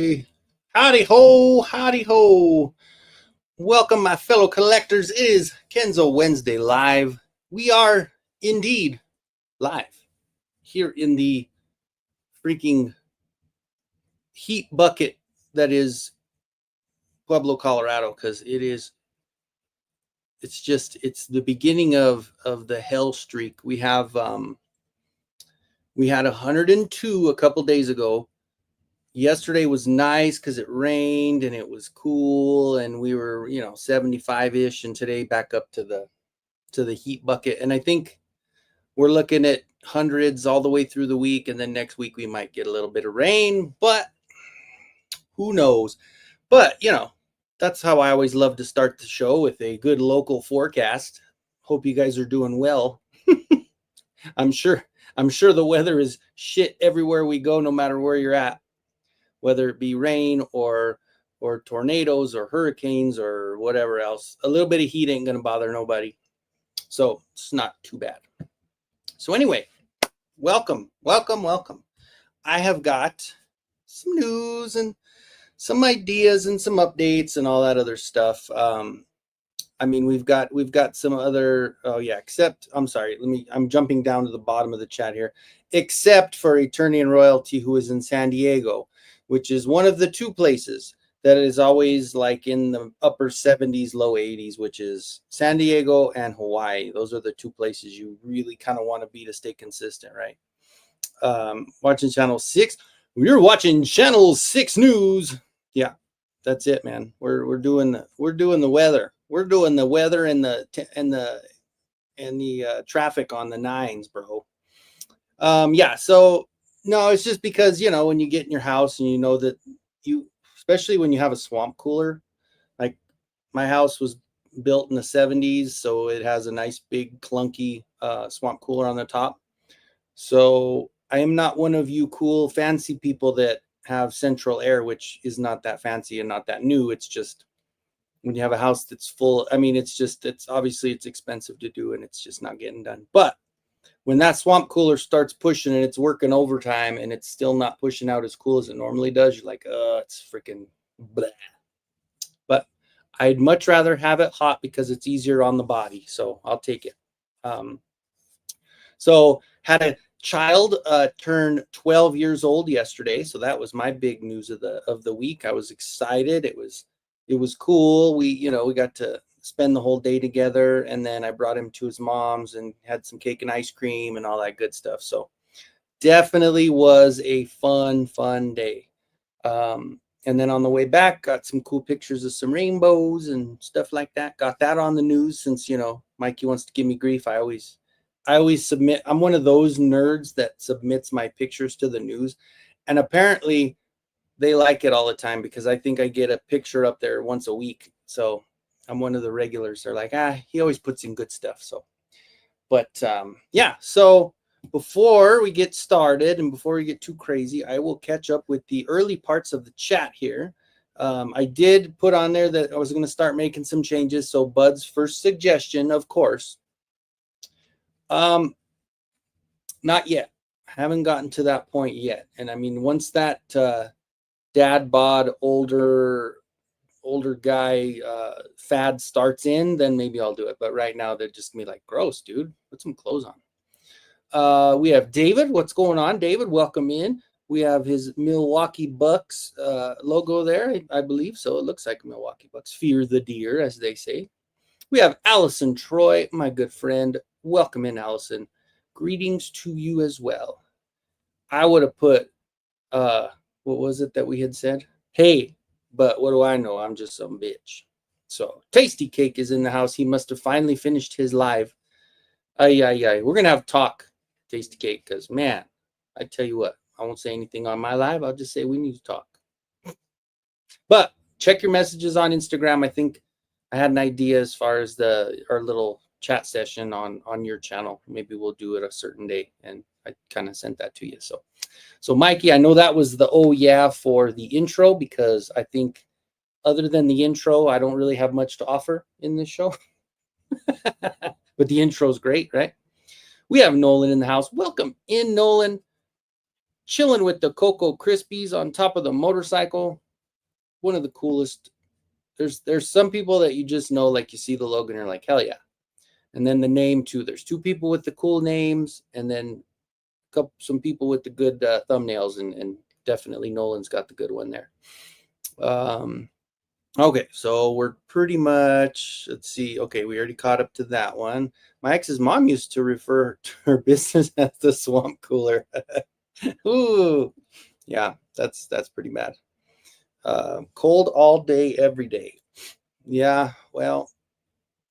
Howdy. Howdy ho, howdy ho. Welcome, my fellow collectors. It is Kenzo Wednesday Live. We are indeed live here in the freaking heat bucket that is Pueblo, Colorado, because it's the beginning of the hell streak. We had 102 a couple days ago. Yesterday was nice because it rained and it was cool and we were 75-ish, and today back up to the heat bucket. And I think we're looking at hundreds all the way through the week, and then next week we might get a little bit of rain, but who knows. But that's how I always love to start the show, with a good local forecast. Hope you guys are doing well. I'm sure the weather is shit everywhere we go, no matter where you're at, whether it be rain or tornadoes or hurricanes or whatever else. A little bit of heat ain't going to bother nobody. So it's not too bad. So anyway, welcome. I have got some news and some ideas and some updates and all that other stuff. We've got some other, I'm jumping down to the bottom of the chat here, except for Eternian Royalty, who is in San Diego, which is one of the two places that is always like in the upper 70s, low 80s, which is San Diego and Hawaii. Those are the two places you really kind of want to be to stay consistent, right? Watching channel 6. You're watching channel 6 news. Yeah, that's it, man. We're doing the weather. We're doing the weather and the traffic on the 9s, bro. So no, it's just because, when you get in your house and you know that especially when you have a swamp cooler, like my house was built in the 70s, so it has a nice big clunky swamp cooler on the top. So I am not one of you cool fancy people that have central air, which is not that fancy and not that new. It's just when you have a house that's full, it's obviously it's expensive to do and it's just not getting done. But when that swamp cooler starts pushing and it's working overtime and it's still not pushing out as cool as it normally does, you're like, it's freaking blah. But I'd much rather have it hot because it's easier on the body. So I'll take it. So had a child turn 12 years old yesterday. So that was my big news of the week. I was excited. It was cool. We got to spend the whole day together, and then I brought him to his mom's and had some cake and ice cream and all that good stuff. So definitely was a fun day. And then on the way back, got some cool pictures of some rainbows and stuff like that. Got that on the news since Mikey wants to give me grief. I always submit. I'm one of those nerds that submits my pictures to the news, and apparently they like it all the time because I think I get a picture up there once a week. So I'm one of the regulars. They're like, he always puts in good stuff. So, but so before we get started and before we get too crazy, I will catch up with the early parts of the chat here. I did put on there that I was going to start making some changes. So Bud's first suggestion, of course, not yet. I haven't gotten to that point yet. And once that dad bod older guy fad starts in, then maybe I'll do it. But right now they're just gonna be like, gross, dude, put some clothes on. We have David. What's going on, David? Welcome in. We have his Milwaukee Bucks logo there, I believe. So it looks like Milwaukee Bucks. Fear the deer, as they say. We have Allison Troy, my good friend. Welcome in, Allison. Greetings to you as well. I would have put what was it that we had said? Hey, but what do I know? I'm just some bitch. So Tasty Cake is in the house. He must have finally finished his live. We're going to have talk, Tasty Cake, because, man, I tell you what, I won't say anything on my live. I'll just say we need to talk. But check your messages on Instagram. I think I had an idea as far as our little chat session on your channel. Maybe we'll do it a certain day, and I kind of sent that to you. So Mikey, I know that was the for the intro, because I think other than the intro, I don't really have much to offer in this show. But the intro is great, right? We have Nolan in the house. Welcome in, Nolan. chilling with the Cocoa Krispies on top of the motorcycle. One of the coolest. There's some people that you just know, like you see the logo and you're like, hell yeah. And then the name too. There's two people with the cool names, and then some people with the good thumbnails, and definitely Nolan's got the good one there. Okay, so we're pretty much, let's see. Okay, we already caught up to that one. My ex's mom used to refer to her business as the swamp cooler. Ooh, yeah, that's pretty bad. Cold all day, every day. Yeah, well,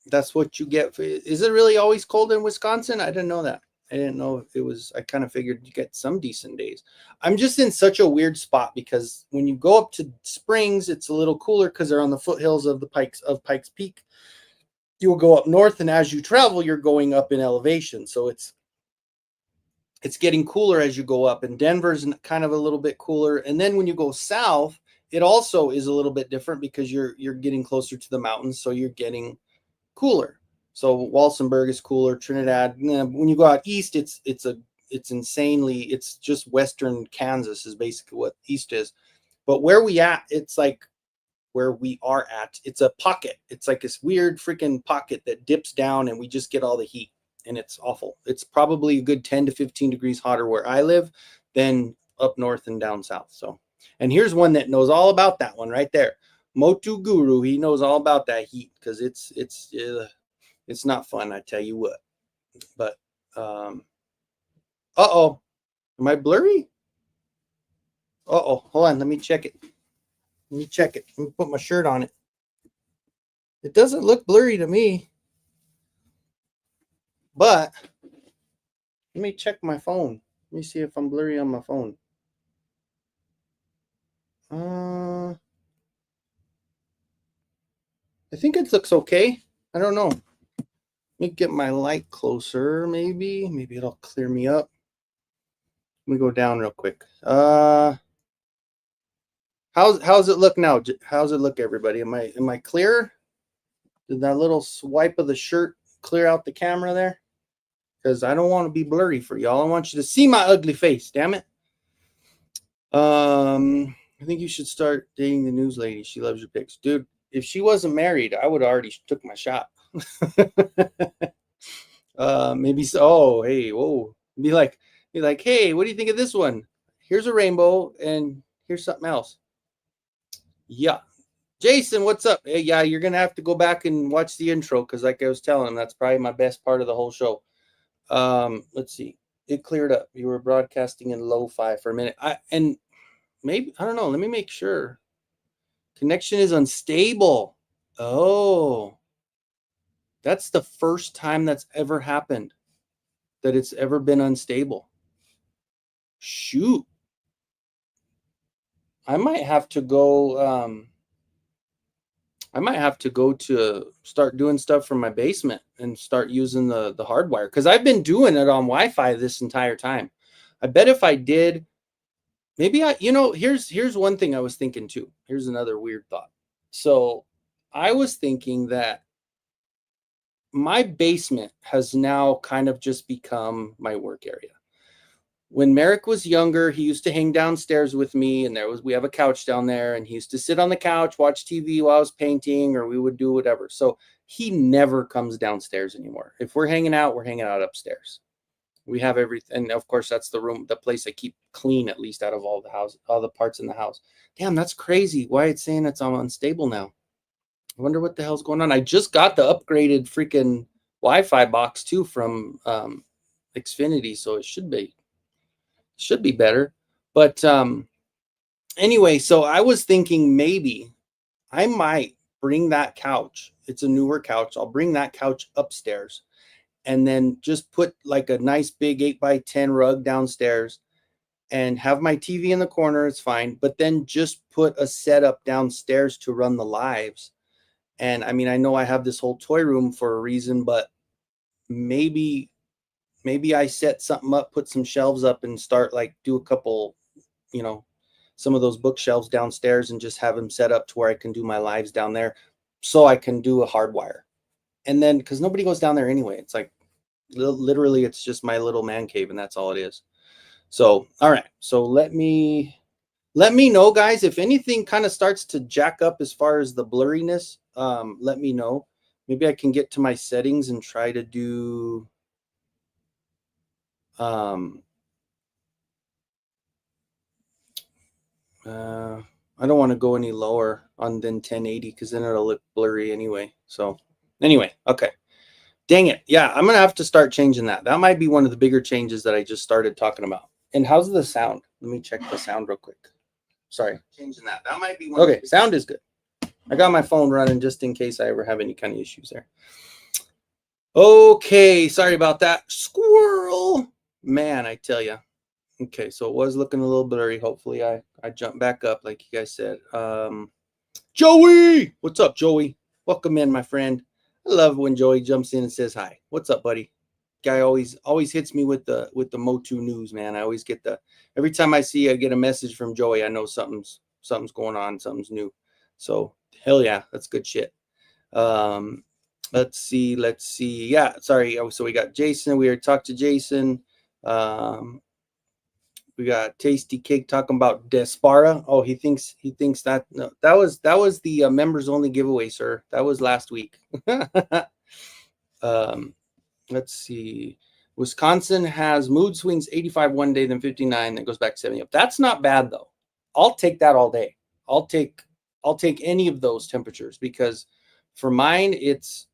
that's what you get. Is it really always cold in Wisconsin? I didn't know that. I didn't know if it was. I kind of figured you get some decent days. I'm just in such a weird spot because when you go up to Springs, it's a little cooler because they're on the foothills of Pikes Peak. You will go up north, and as you travel, you're going up in elevation. So it's getting cooler as you go up. And Denver's kind of a little bit cooler. And then when you go south, it also is a little bit different because you're getting closer to the mountains, so you're getting cooler. So Walsenburg is cooler. Trinidad. When you go out east, it's insanely. It's just western Kansas is basically what east is. But where we are at, it's a pocket. It's like this weird freaking pocket that dips down, and we just get all the heat, and it's awful. It's probably a good 10 to 15 degrees hotter where I live than up north and down south. So, and here's one that knows all about that one right there. Motu Guru, he knows all about that heat because it's not fun, I tell you what. But uh-oh, am I blurry? Uh-oh, hold on, let me check it. Let me put my shirt on it. It doesn't look blurry to me, but let me check my phone. Let me see if I'm blurry on my phone. I think it looks okay. I don't know. Let me get my light closer, maybe. Maybe it'll clear me up. Let me go down real quick. How's it look now? How's it look, everybody? Am I clear? Did that little swipe of the shirt clear out the camera there? Because I don't want to be blurry for y'all. I want you to see my ugly face, damn it. I think you should start dating the news lady. She loves your pics. Dude, if she wasn't married, I would have already took my shot. Maybe so. Oh, hey, whoa. Be like, hey, what do you think of this one? Here's a rainbow, and here's something else. Yeah. Jason, what's up? Hey, yeah, you're gonna have to go back and watch the intro because, like I was telling him, that's probably my best part of the whole show. Let's see. It cleared up. You were broadcasting in lo-fi for a minute. And maybe I don't know. Let me make sure. Connection is unstable. Oh, that's the first time that's ever happened. That it's ever been unstable. Shoot. I might have to go. I might have to go to start doing stuff from my basement and start using the hardwire because I've been doing it on Wi-Fi this entire time. I bet if I did, maybe here's one thing I was thinking too. Here's another weird thought. So I was thinking that my basement has now kind of just become my work area. When Merrick was younger, he used to hang downstairs with me, and we have a couch down there, and he used to sit on the couch, watch TV while I was painting, or we would do whatever. So he never comes downstairs anymore. If we're hanging out, we're hanging out upstairs. We have everything, and of course, that's the place I keep clean, at least out of all the parts in the house. Damn, that's crazy. Why it's saying it's unstable now? I wonder what the hell's going on. I just got the upgraded freaking Wi-Fi box too from Xfinity, so it should be better. But anyway, so I was thinking maybe I might bring that couch. It's a newer couch. I'll bring that couch upstairs and then just put like a nice big 8x10 rug downstairs and have my TV in the corner. It's fine. But then just put a setup downstairs to run the lives. And I mean, I know I have this whole toy room for a reason, but maybe I set something up, put some shelves up and start do a couple, some of those bookshelves downstairs and just have them set up to where I can do my lives down there so I can do a hardwire. And then, because nobody goes down there anyway, it's like literally it's just my little man cave and that's all it is. So, all right. So let me know, guys, if anything kind of starts to jack up as far as the blurriness. Let me know. Maybe I can get to my settings and try to do I don't want to go any lower on than 1080 because then it'll look blurry anyway. So anyway, okay. Dang it. Yeah, I'm going to have to start changing that. That might be one of the bigger changes that I just started talking about. And how's the sound? Let me check the sound real quick. Sorry. Changing that. That might be one. Okay, sound is good. I got my phone running just in case I ever have any kind of issues there. Okay, sorry about that. Squirrel. Man, I tell you. Okay, so it was looking a little blurry. Hopefully I jumped back up like you guys said. Joey! What's up, Joey? Welcome in, my friend. I love when Joey jumps in and says hi. What's up, buddy? Guy always hits me with the Motu news, man. I always get every time I get a message from Joey, I know something's going on, something's new. So hell yeah, that's good shit. Let's see. Yeah, sorry. So we got Jason. We already talked to Jason. We got Tasty Cake talking about Despara. Oh, he thinks that no, that was the members only giveaway, sir. That was last week. Let's see. Wisconsin has mood swings 85 one day, then 59, then goes back to 70 up. That's not bad though. I'll take that all day. I'll take any of those temperatures because for mine it's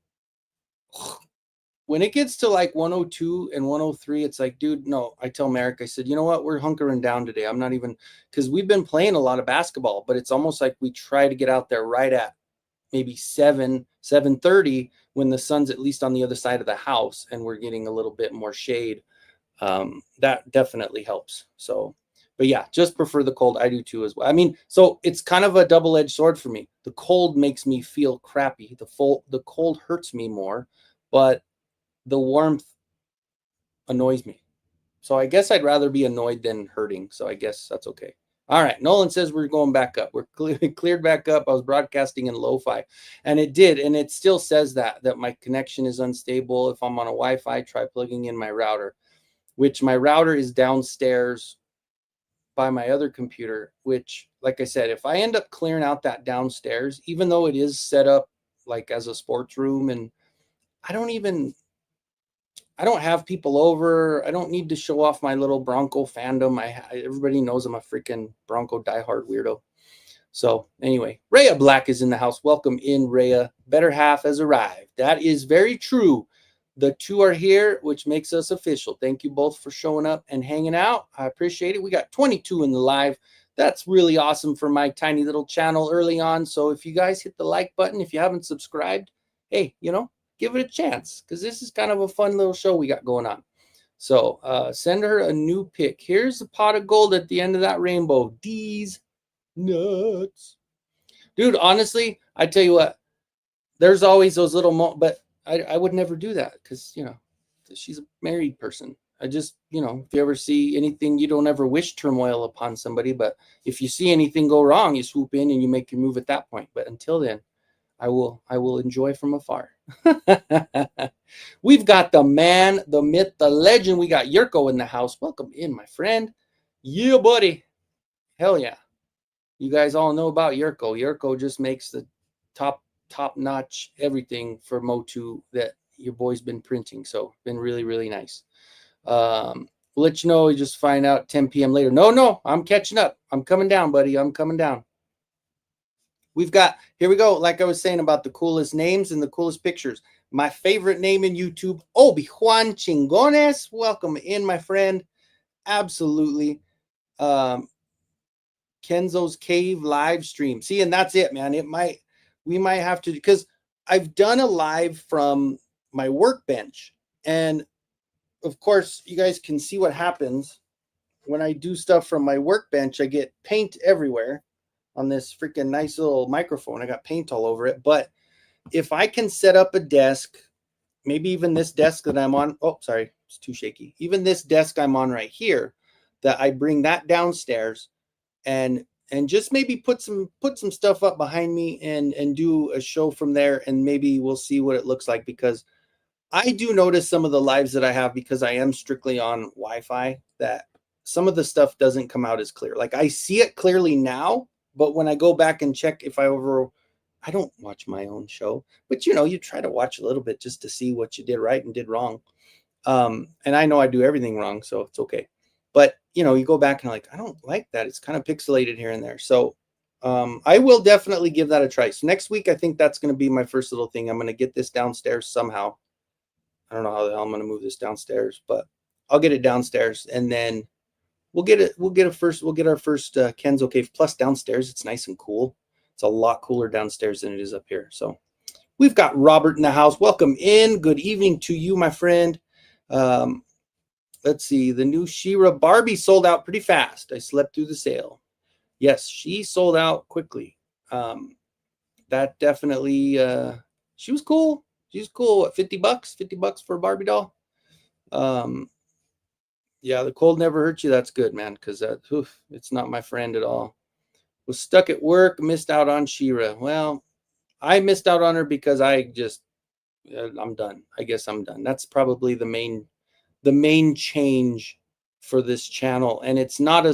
when it gets to like 102 and 103, it's like, dude, no. I tell Merrick, I said, you know what? We're hunkering down today. I'm not even, because we've been playing a lot of basketball, but it's almost like we try to get out there right at maybe 7:30 when the sun's at least on the other side of the house and we're getting a little bit more shade. That definitely helps. So, but yeah, just prefer the cold. I do too as well. I mean, so it's kind of a double-edged sword for me. The cold makes me feel crappy. The cold hurts me more, but the warmth annoys me. So I guess I'd rather be annoyed than hurting. So I guess that's okay. All right. Nolan says we're going back up. We're cleared back up. I was broadcasting in lo-fi and it did. And it still says that my connection is unstable. If I'm on a Wi-Fi, try plugging in my router, which my router is downstairs by my other computer, which, like I said, if I end up clearing out that downstairs, even though it is set up like as a sports room and I don't have people over. I don't need to show off my little Bronco fandom. Everybody knows I'm a freaking Bronco diehard weirdo. So anyway, Rhea Black is in the house. Welcome in, Rhea. Better half has arrived. That is very true. The two are here, which makes us official. Thank you both for showing up and hanging out. I appreciate it. We got 22 in the live. That's really awesome for my tiny little channel early on. So if you guys hit the like button, if you haven't subscribed, hey, give it a chance because this is kind of a fun little show we got going on. So send her a new pic. Here's a pot of gold at the end of that rainbow. D's nuts. Dude, honestly, I tell you what, there's always those little but I would never do that because, she's a married person. I just, if you ever see anything, you don't ever wish turmoil upon somebody. But if you see anything go wrong, you swoop in and you make your move at that point. But until then, I will enjoy from afar. We've got the man, the myth, the legend. We got Yurko in the house. Welcome in, my friend. Yeah, buddy. Hell yeah. You guys all know about Yurko. Yurko just makes the top notch everything for Motu that your boy's been printing. So been really, really nice. We'll let you know. You just find out 10 p.m. later. No, I'm catching up. I'm coming down, buddy. I'm coming down. We've got, here we go. Like I was saying about the coolest names and the coolest pictures. My favorite name in YouTube, Obi-Juan Chingones. Welcome in, my friend. Absolutely. Kenzo's Cave live stream. See, and that's it, man. We might have to, because I've done a live from my workbench. And of course, you guys can see what happens when I do stuff from my workbench. I get paint everywhere. On this freaking nice little microphone. I got paint all over it. But if I can set up a desk, maybe even this desk that I'm on, oh, sorry, it's too shaky. Even this desk I'm on right here, that I bring that downstairs and just maybe put some stuff up behind me and do a show from there. And maybe we'll see what it looks like, because I do notice some of the lives that I have, because I am strictly on Wi-Fi, that some of the stuff doesn't come out as clear. Like I see it clearly now, but when I go back and check if I don't watch my own show, but you try to watch a little bit just to see what you did right and did wrong. And I know I do everything wrong, so it's okay. But you go back and like, I don't like that. It's kind of pixelated here and there. So I will definitely give that a try. So next week, I think that's going to be my first little thing. I'm going to get this downstairs somehow. I don't know how the hell I'm going to move this downstairs, but I'll get it downstairs, and then we'll get our first Kenzo cave. Plus downstairs, it's nice and cool. It's a lot cooler downstairs than it is up here. So we've got Robert in the house. Welcome in. Good evening to you, my friend. Let's see. The new She-Ra Barbie sold out pretty fast. I slept through the sale. Yes, she sold out quickly. That definitely, she was cool. She's cool. What, $50? $50 for a Barbie doll? Yeah, the cold never hurt you. That's good, man, because it's not my friend at all. Was stuck at work, missed out on She-Ra. Well, I missed out on her because I'm done. I guess I'm done. That's probably the main change for this channel, and it's not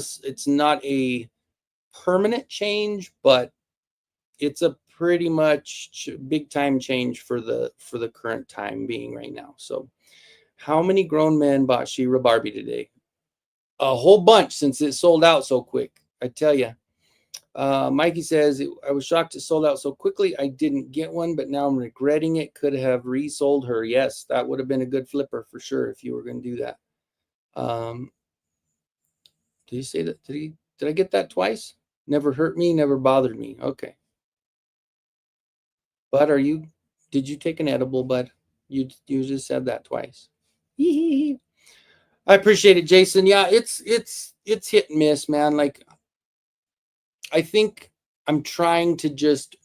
a permanent change, but it's a pretty much big time change for the current time being right now. So how many grown men bought She-Ra Barbie today? A whole bunch, since it sold out so quick, I tell you. Mikey says, I was shocked it sold out so quickly. I didn't get one, but now I'm regretting it. Could have resold her. Yes, that would have been a good flipper for sure if you were going to do that. Did you say that? Did I get that twice? Never hurt me, never bothered me. Okay. Bud, did you take an edible, Bud? You just said that twice. I appreciate it, Jason. Yeah, it's hit and miss, man. Like, I think I'm trying to just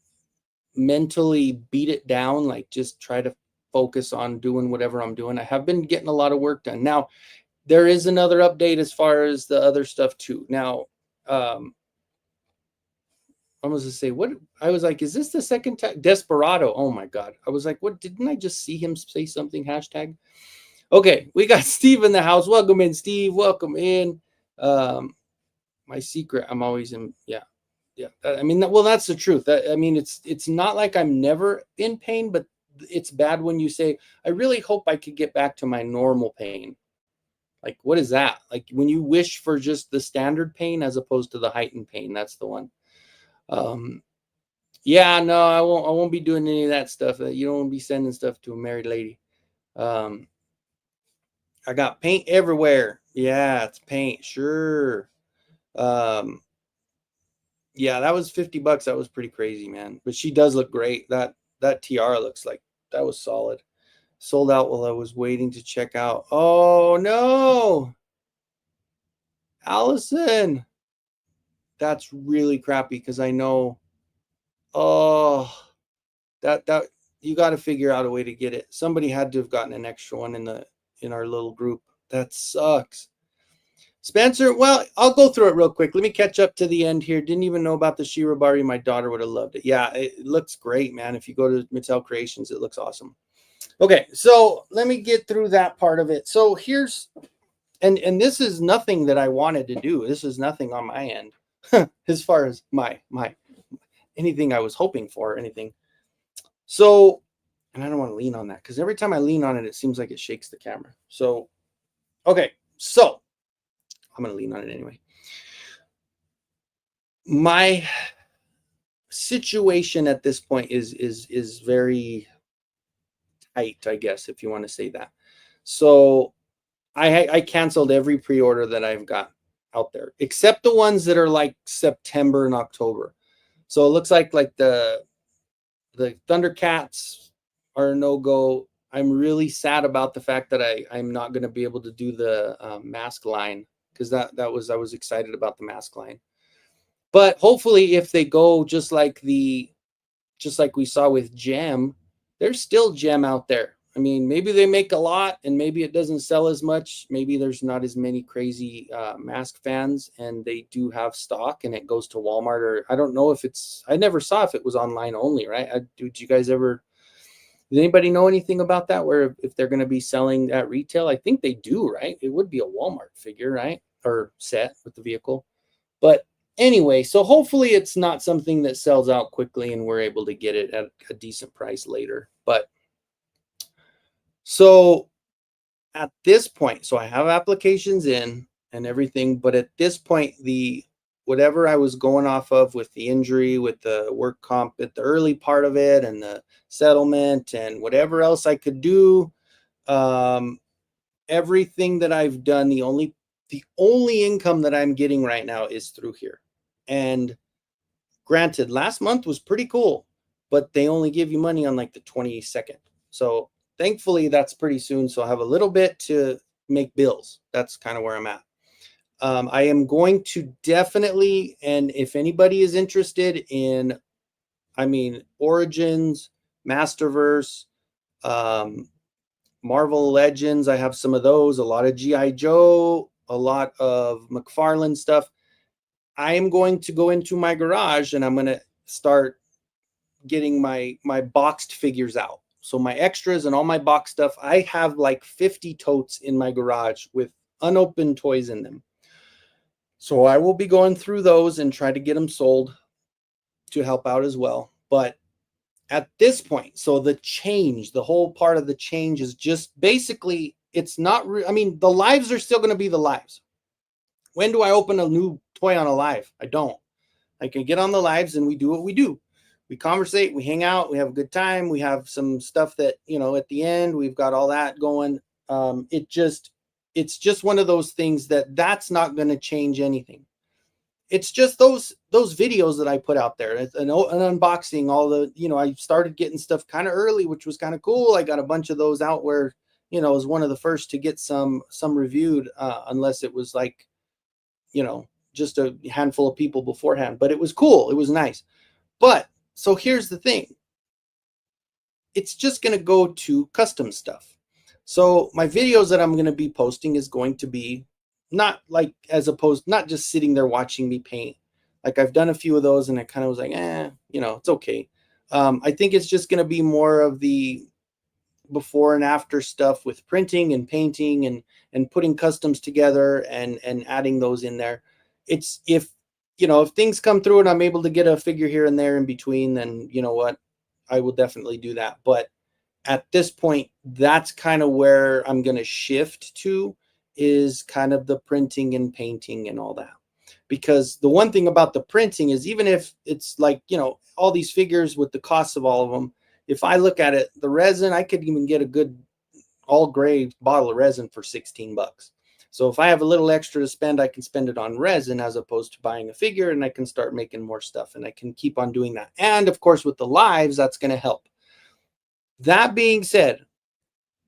mentally beat it down, like just try to focus on doing whatever I'm doing. I have been getting a lot of work done. Now, there is another update as far as the other stuff too. Now, I was to say, what I was like, is this the second time? Desperado. Oh my God. I was like, what? Didn't I just see him say something? Hashtag. Okay, we got Steve in the house. Welcome in, Steve. Welcome in. My secret, I'm always in. Yeah. I mean, well, that's the truth. I mean, it's not like I'm never in pain, but it's bad when you say, I really hope I could get back to my normal pain. Like, what is that? Like when you wish for just the standard pain as opposed to the heightened pain. That's the one. Yeah, no, I won't be doing any of that stuff. You don't want to be sending stuff to a married lady. I got paint everywhere. Yeah, it's paint. Sure. Yeah, that was $50. That was pretty crazy, man. But she does look great. That tiara looks like that was solid. Sold out while I was waiting to check out. Oh no, Allison. That's really crappy because I know. Oh, that you got to figure out a way to get it. Somebody had to have gotten an extra one in our little group. That sucks. Spencer, well, I'll go through it real quick. Let me catch up to the end here. Didn't even know about the She-Ra Barbie. My daughter would have loved it. Yeah, it looks great, man. If you go to Mattel Creations, it looks awesome. Okay, so let me get through that part of it. So here's, and this is nothing that I wanted to do. This is nothing on my end as far as my anything I was hoping for or anything. So, and I don't want to lean on that because every time I lean on it, it seems like it shakes the camera. So, okay, so I'm going to lean on it anyway. My situation at this point is very tight, I guess, if you want to say that. So I canceled every pre-order that I've got out there, except the ones that are like September and October. So it looks like the Thundercats are a no-go. I'm really sad about the fact that I'm not going to be able to do the mask line, because I was excited about the mask line. But hopefully if they go just like we saw with Gem, there's still Gem out there. I mean, maybe they make a lot and maybe it doesn't sell as much. Maybe there's not as many crazy mask fans and they do have stock and it goes to Walmart, or I don't know if I never saw if it was online only, right? Did you guys ever, does anybody know anything about that? Where if they're going to be selling at retail? I think they do, right? It would be a Walmart figure, right? or set with the vehicle. But anyway, so hopefully it's not something that sells out quickly and we're able to get it at a decent price later. But so at this point, so I have applications in and everything, but at this point, the whatever I was going off of with the injury, with the work comp at the early part of it, and the settlement, and whatever else I could do, um, everything that I've done, the only income that I'm getting right now is through here. And granted, last month was pretty cool, but they only give you money on like the 22nd. So thankfully that's pretty soon. So I have a little bit to make bills. That's kind of where I'm at. I am going to definitely, and if anybody is interested in, I mean, Origins, Masterverse, Marvel Legends, I have some of those, a lot of G.I. Joe, a lot of McFarlane stuff. I am going to go into my garage and I'm going to start getting my boxed figures out. So my extras and all my box stuff, I have like 50 totes in my garage with unopened toys in them. So I will be going through those and try to get them sold to help out as well. But at this point, so the whole part of the change is just basically, it's not, I mean, the lives are still going to be the lives. When do I open a new toy on a live? I don't. I can get on the lives and we do what we do. We conversate, we hang out, we have a good time. We have some stuff that, at the end, we've got all that going. It's just one of those things that's not going to change anything. It's just those videos that I put out there, an unboxing, all the, I started getting stuff kind of early, which was kind of cool. I got a bunch of those out where, I was one of the first to get some reviewed, unless it was like, just a handful of people beforehand, but it was cool. It was nice. But so here's the thing. It's just going to go to custom stuff. So my videos that I'm going to be posting is going to be not like, not just sitting there watching me paint. Like I've done a few of those and I kind of was like, it's okay. I think it's just going to be more of the before and after stuff with printing and painting and putting customs together and adding those in there. It's if things come through and I'm able to get a figure here and there in between, then you know what, I will definitely do that. But at this point, that's kind of where I'm going to shift to, is kind of the printing and painting and all that. Because the one thing about the printing is, even if it's like, all these figures with the costs of all of them, if I look at it, the resin, I could even get a good all gray bottle of resin for $16. So if I have a little extra to spend, I can spend it on resin as opposed to buying a figure, and I can start making more stuff, and I can keep on doing that. And of course, with the lives, that's going to help. That being said,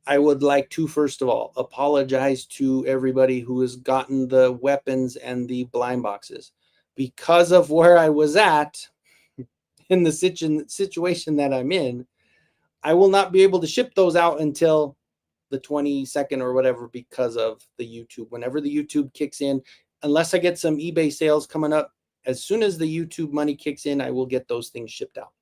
I would like to, first of all, apologize to everybody who has gotten the weapons and the blind boxes. Because of where I was at in the situation that I'm in, I will not be able to ship those out until the 22nd or whatever, because of the YouTube. Whenever the YouTube kicks in, unless I get some eBay sales coming up, as soon as the YouTube money kicks in, I will get those things shipped out.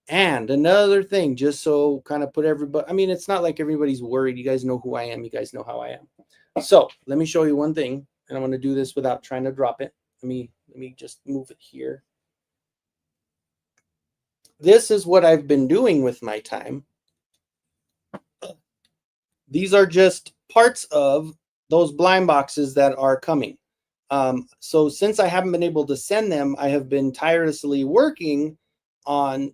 And another thing, just so kind of put everybody, I mean, it's not like everybody's worried. You guys know who I am. You guys know how I am. So let me show you one thing, and I'm going to do this without trying to drop it. Let me just move it here. This is what I've been doing with my time. These are just parts of those blind boxes that are coming. So since I haven't been able to send them, I have been tirelessly working on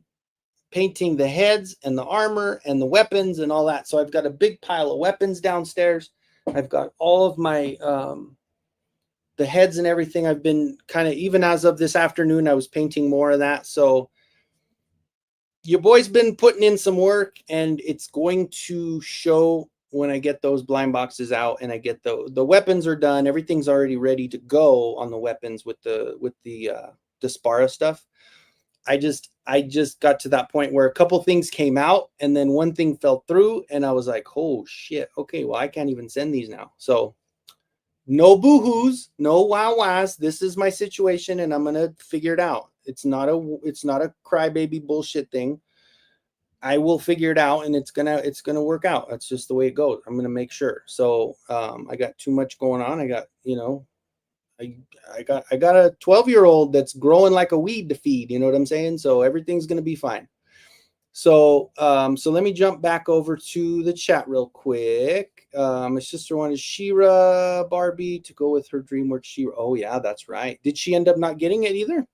painting the heads and the armor and the weapons and all that. So I've got a big pile of weapons downstairs. I've got all of my the heads and everything. I've been kind of, even as of this afternoon, I was painting more of that. So your boy's been putting in some work, and it's going to show when I get those blind boxes out and I get the weapons are done. Everything's already ready to go on the weapons with the Dispara stuff. I just got to that point where a couple things came out and then one thing fell through, and I was like, oh shit, okay, well, I can't even send these now. So no boo-hoos, no wow-wahs. This is my situation, and I'm gonna figure it out. It's not a crybaby bullshit thing. I will figure it out, and it's gonna work out. That's just the way it goes. I'm gonna make sure. So I got too much going on. I got, I got a 12-year-old that's growing like a weed to feed. You know what I'm saying? So everything's gonna be fine. So so let me jump back over to the chat real quick. My sister wanted She-Ra Barbie to go with her DreamWorks She-Ra. Oh yeah, that's right. Did she end up not getting it either?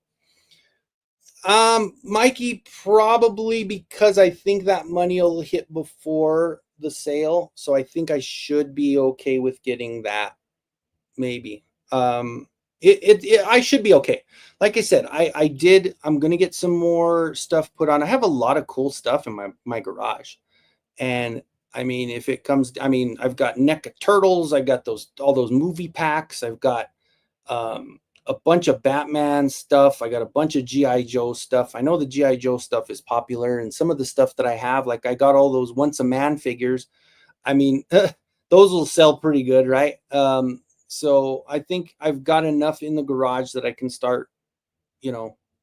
Mikey, probably because I think that money will hit before the sale. So I think I should be okay with getting that. Maybe. I should be okay. Like I said, I'm gonna get some more stuff put on. I have a lot of cool stuff in my garage. And I mean, if it comes, I mean, I've got NECA Turtles, I've got all those movie packs, I've got a bunch of Batman stuff. I got a bunch of GI Joe stuff. I know the GI Joe stuff is popular, and some of the stuff that I have, like I got all those Once a Man figures. I mean, those will sell pretty good, right? So I think I've got enough in the garage that I can start,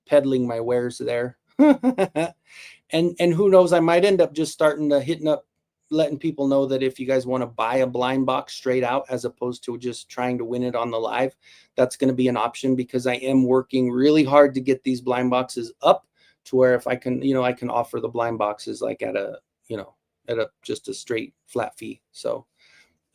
peddling my wares there. And who knows, I might end up just starting to letting people know that if you guys want to buy a blind box straight out as opposed to just trying to win it on the live, that's going to be an option, because I am working really hard to get these blind boxes up to where if I can, I can offer the blind boxes like at a just a straight flat fee. So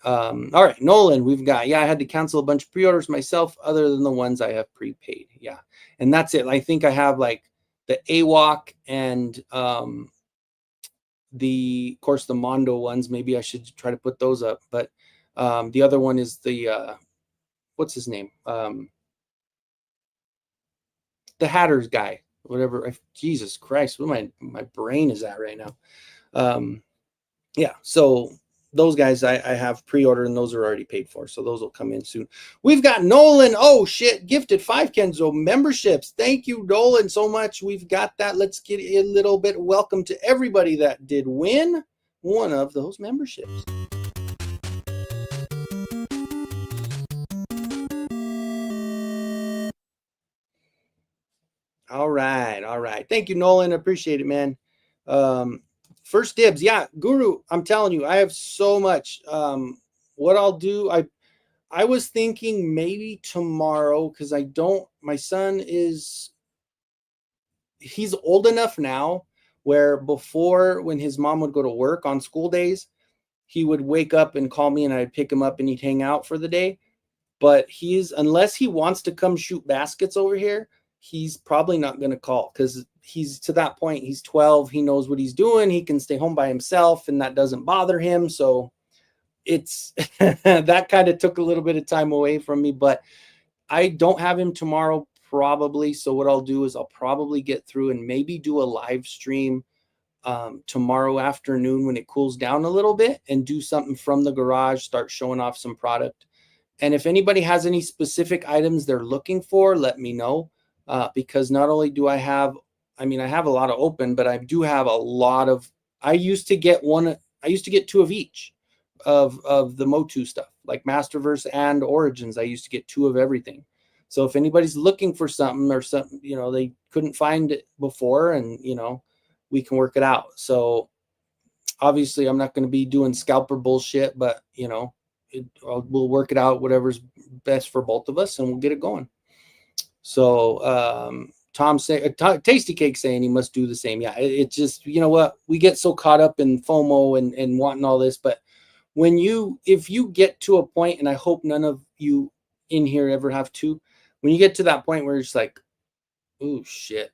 all right, Nolan, we've got, I had to cancel a bunch of pre-orders myself other than the ones I have prepaid. Yeah. And that's it. I think I have like the AWOC and of course the Mondo ones. Maybe I should try to put those up, but the other one is the what's his name, the Hatters guy, whatever. Jesus Christ, what my brain is at right now. Yeah, so those guys I have pre-ordered, and those are already paid for, so those will come in soon. We've got Nolan, oh shit, gifted 5 Kenzo memberships. Thank you, Nolan, so much. We've got that. Let's get a little bit welcome to everybody that did win one of those memberships. All right, thank you, Nolan, appreciate it, man. First dibs, yeah, Guru, I'm telling you, I have so much. What I'll do, I was thinking maybe tomorrow, because my son he's old enough now where before, when his mom would go to work on school days, he would wake up and call me and I'd pick him up and he'd hang out for the day. But unless he wants to come shoot baskets over here, he's probably not going to call, because he's to that point. He's 12. He knows what he's doing. He can stay home by himself and that doesn't bother him. So it's that kind of took a little bit of time away from me, but I don't have him tomorrow probably. So what I'll do is I'll probably get through and maybe do a live stream tomorrow afternoon when it cools down a little bit, and do something from the garage, start showing off some product. And if anybody has any specific items they're looking for, let me know, because not only do I have a lot of open, but I do have a lot of, I used to get 2 of each of the Motu stuff, like Masterverse and Origins. I used to get 2 of everything. So if anybody's looking for something or something, they couldn't find it before, and we can work it out. So obviously I'm not going to be doing scalper bullshit, but we'll work it out, whatever's best for both of us, and we'll get it going. So Tom say Tasty Cake saying he must do the same. Yeah, it just, what, we get so caught up in FOMO and wanting all this, but if you get to a point, and I hope none of you in here ever have to, when you get to that point where you're just like, oh shit,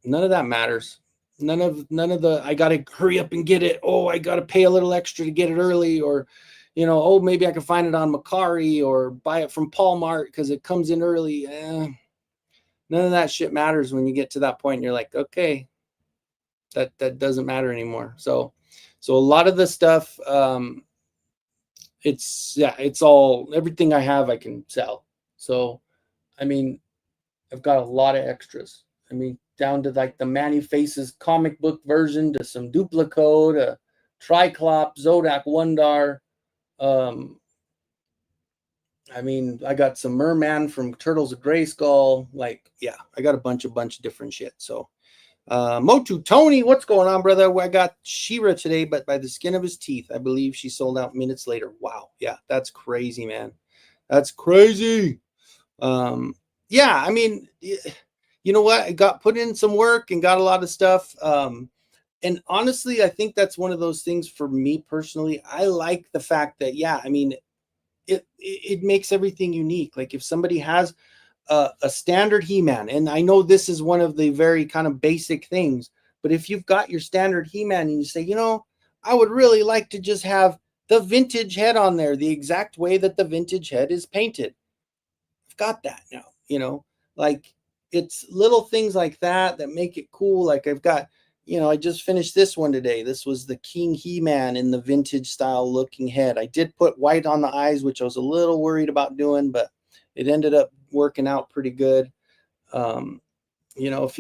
none of that matters. None of the, I got to hurry up and get it. Oh, I got to pay a little extra to get it early, or, oh, maybe I can find it on Macari or buy it from Paul Mart because it comes in early. None of that shit matters when you get to that point and you're like, okay, that doesn't matter anymore. So a lot of the stuff, it's all, everything I have I can sell. So I've got a lot of extras. Down to like the Manny Faces comic book version, to some Duplico, to Triclop, Zodak, Wondar. I got some Merman from Turtles of Grayskull. I got a bunch of different shit. So Motu Tony, what's going on, brother? I got She-Ra today, but by the skin of his teeth. I believe she sold out minutes later. Wow. Yeah, that's crazy, man. That's crazy. Yeah, I mean, you know what? I got put in some work and got a lot of stuff. And honestly, I think that's one of those things for me personally. I like the fact that, yeah, I mean, it makes everything unique. Like if somebody has a standard He-Man, and I know this is one of the very kind of basic things, but if you've got your standard He-Man and you say, you know, I would really like to just have the vintage head on there, the exact way that the vintage head is painted. I've got that now, you know, like it's little things like that that make it cool. Like I've got, you know, I just finished this one today. This was the King He-Man in the vintage style looking head. I did put white on the eyes, which I was a little worried about doing, but it ended up working out pretty good. Um, you know,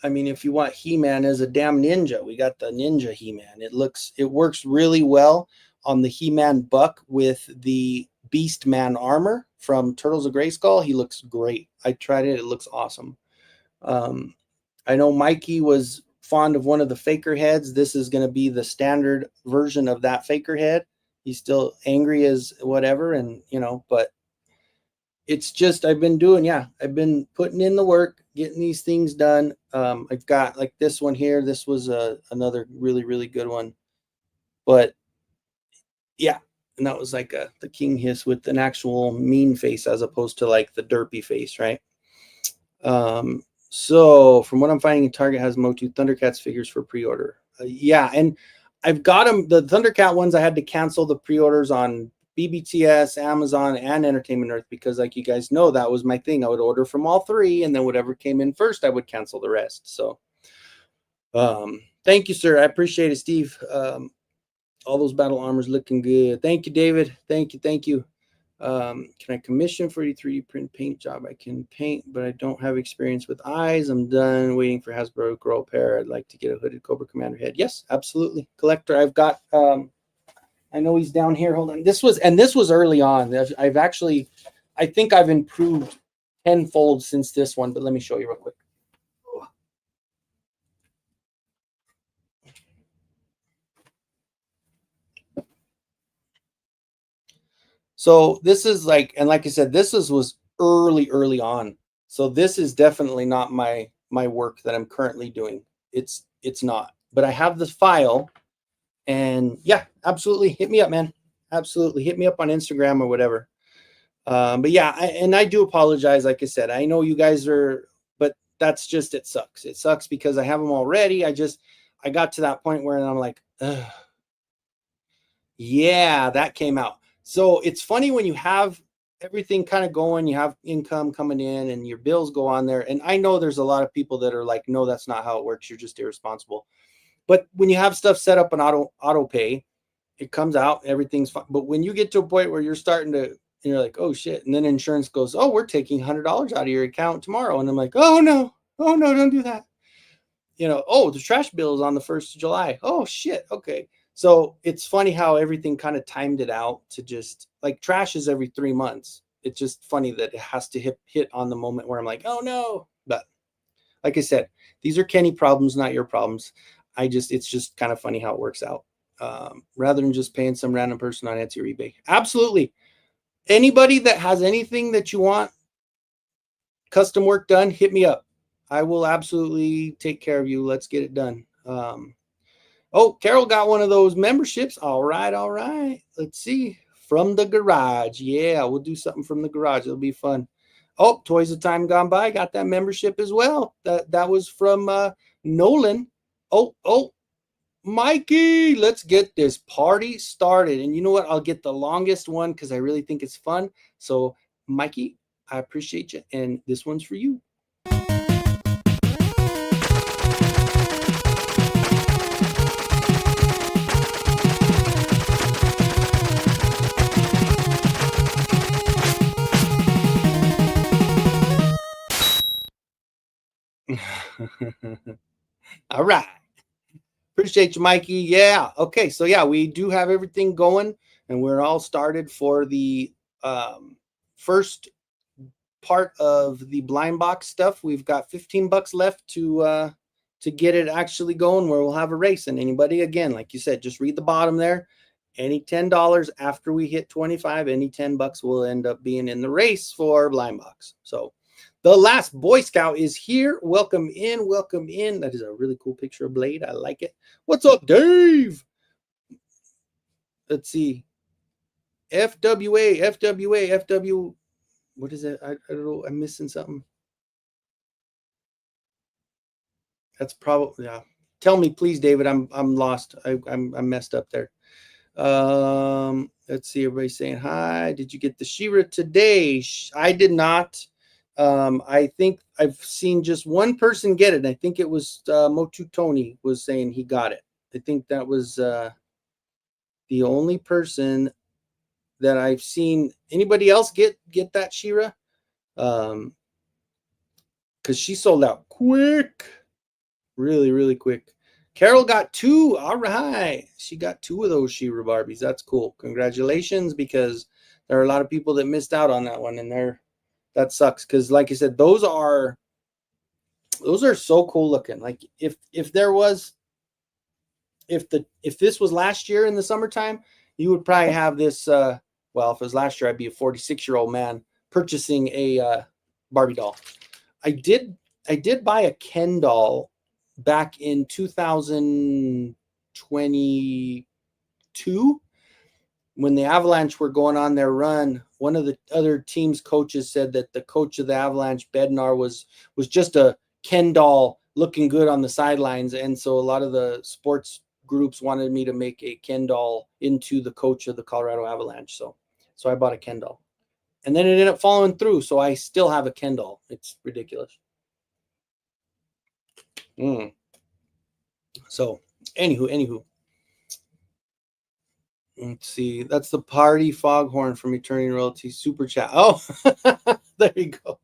I mean, if you want He-Man as a damn ninja, we got the ninja He-Man. It works really well on the He-Man buck with the Beast Man armor from Turtles of Grayskull. He looks great. I tried it. It looks awesome. Um, I know Mikey was fond of one of the faker heads. This is going to be the standard version of that faker head. He's still angry as whatever, and you know, but it's just I've been doing, yeah, I've been putting in the work, getting these things done. I've got like this one here. This was another really, really good one. But yeah, and that was like the King Hiss with an actual mean face as opposed to like the derpy face, right? So from what I'm finding, Target has Motu Thundercats figures for pre-order. Yeah, and I've got them. The Thundercat ones I had to cancel the pre-orders on BBTS, Amazon, and Entertainment Earth because, like you guys know, that was my thing. I would order from all three, and then whatever came in first, I would cancel the rest. So, thank you, sir. I appreciate it, Steve. All those battle armors looking good. Thank you, David. Thank you, thank you. Can I commission for a 3D print paint job? I can paint, but I don't have experience with eyes. I'm done waiting for Hasbro to grow a pair. I'd like to get a hooded Cobra Commander head. Yes, absolutely. Collector. I've got I know he's down here. Hold on. This was early on. I've actually I think I've improved tenfold since this one, but let me show you real quick. So this is like, and like I said, was early on. So this is definitely not my work that I'm currently doing. It's not. But I have this file, and yeah, absolutely hit me up, man. Absolutely hit me up on Instagram or whatever. But yeah, and I do apologize. Like I said, I know you guys are, but that's just it sucks. It sucks because I have them already. I got to that point where I'm like, ugh, yeah, that came out. So it's funny when you have everything kind of going, you have income coming in and your bills go on there. And I know there's a lot of people that are like, no, that's not how it works. You're just irresponsible. But when you have stuff set up on auto pay, it comes out, everything's fine. But when you get to a point where you're starting to, and you're like, oh shit. And then insurance goes, oh, we're taking $100 out of your account tomorrow. And I'm like, oh no, don't do that. You know, oh, the trash bill is on the 1st of July. Oh shit. Okay. So it's funny how everything kind of timed it out to just like trash is every 3 months. It's just funny that it has to hit on the moment where I'm like, oh no. But like I said, these are Kenny problems, not your problems. It's just kind of funny how it works out. Rather than just paying some random person on Etsy or eBay. Absolutely. Anybody that has anything that you want custom work done, hit me up. I will absolutely take care of you. Let's get it done. Oh, Carol got one of those memberships. All right, all right. Let's see. From the garage. Yeah, we'll do something from the garage. It'll be fun. Oh, Toys of Time Gone By got that membership as well. That was from Nolan. Oh, Mikey, let's get this party started. And you know what? I'll get the longest one because I really think it's fun. So, Mikey, I appreciate you. And this one's for you. All right. Appreciate you, Mikey. Yeah. Okay. So yeah, we do have everything going, and we're all started for the first part of the blind box stuff. We've got $15 left to get it actually going, where we'll have a race. And anybody, again, like you said, just read the bottom there. any $10 after we hit 25, any $10 will end up being in the race for blind box. So the last Boy Scout is here. Welcome in, welcome in. That is a really cool picture of Blade. I like it. What's up, Dave? Let's see. FWA, FWA, FW. What is it? I don't know. I'm missing something. That's probably, yeah. Tell me, please, David. I'm lost. I'm messed up there. Let's see. Everybody saying hi. Did you get the She-Ra today? I did not. I think I've seen just one person get it. And I think it was Motu Tony was saying he got it. I think that was the only person that I've seen. Anybody else get that She-Ra? Because she sold out quick, really, really quick. Carol got 2. All right, she got 2 of those She-Ra Barbies. That's cool. Congratulations, because there are a lot of people that missed out on that one, and that sucks. Because, like I said, those are so cool looking. Like if this was last year in the summertime, you would probably have this. Well, if it was last year, I'd be a 46-year-old man purchasing a Barbie doll. I did buy a Ken doll back in 2022 when the Avalanche were going on their run. One of the other team's coaches said that the coach of the Avalanche, Bednar, was just a Ken doll looking good on the sidelines, and so a lot of the sports groups wanted me to make a Ken doll into the coach of the Colorado Avalanche. So I bought a Ken doll, and then it ended up following through. So I still have a Ken doll. It's ridiculous. So anywho, let's see. That's the Party Foghorn from Eternity Royalty Super Chat. Oh, there you go.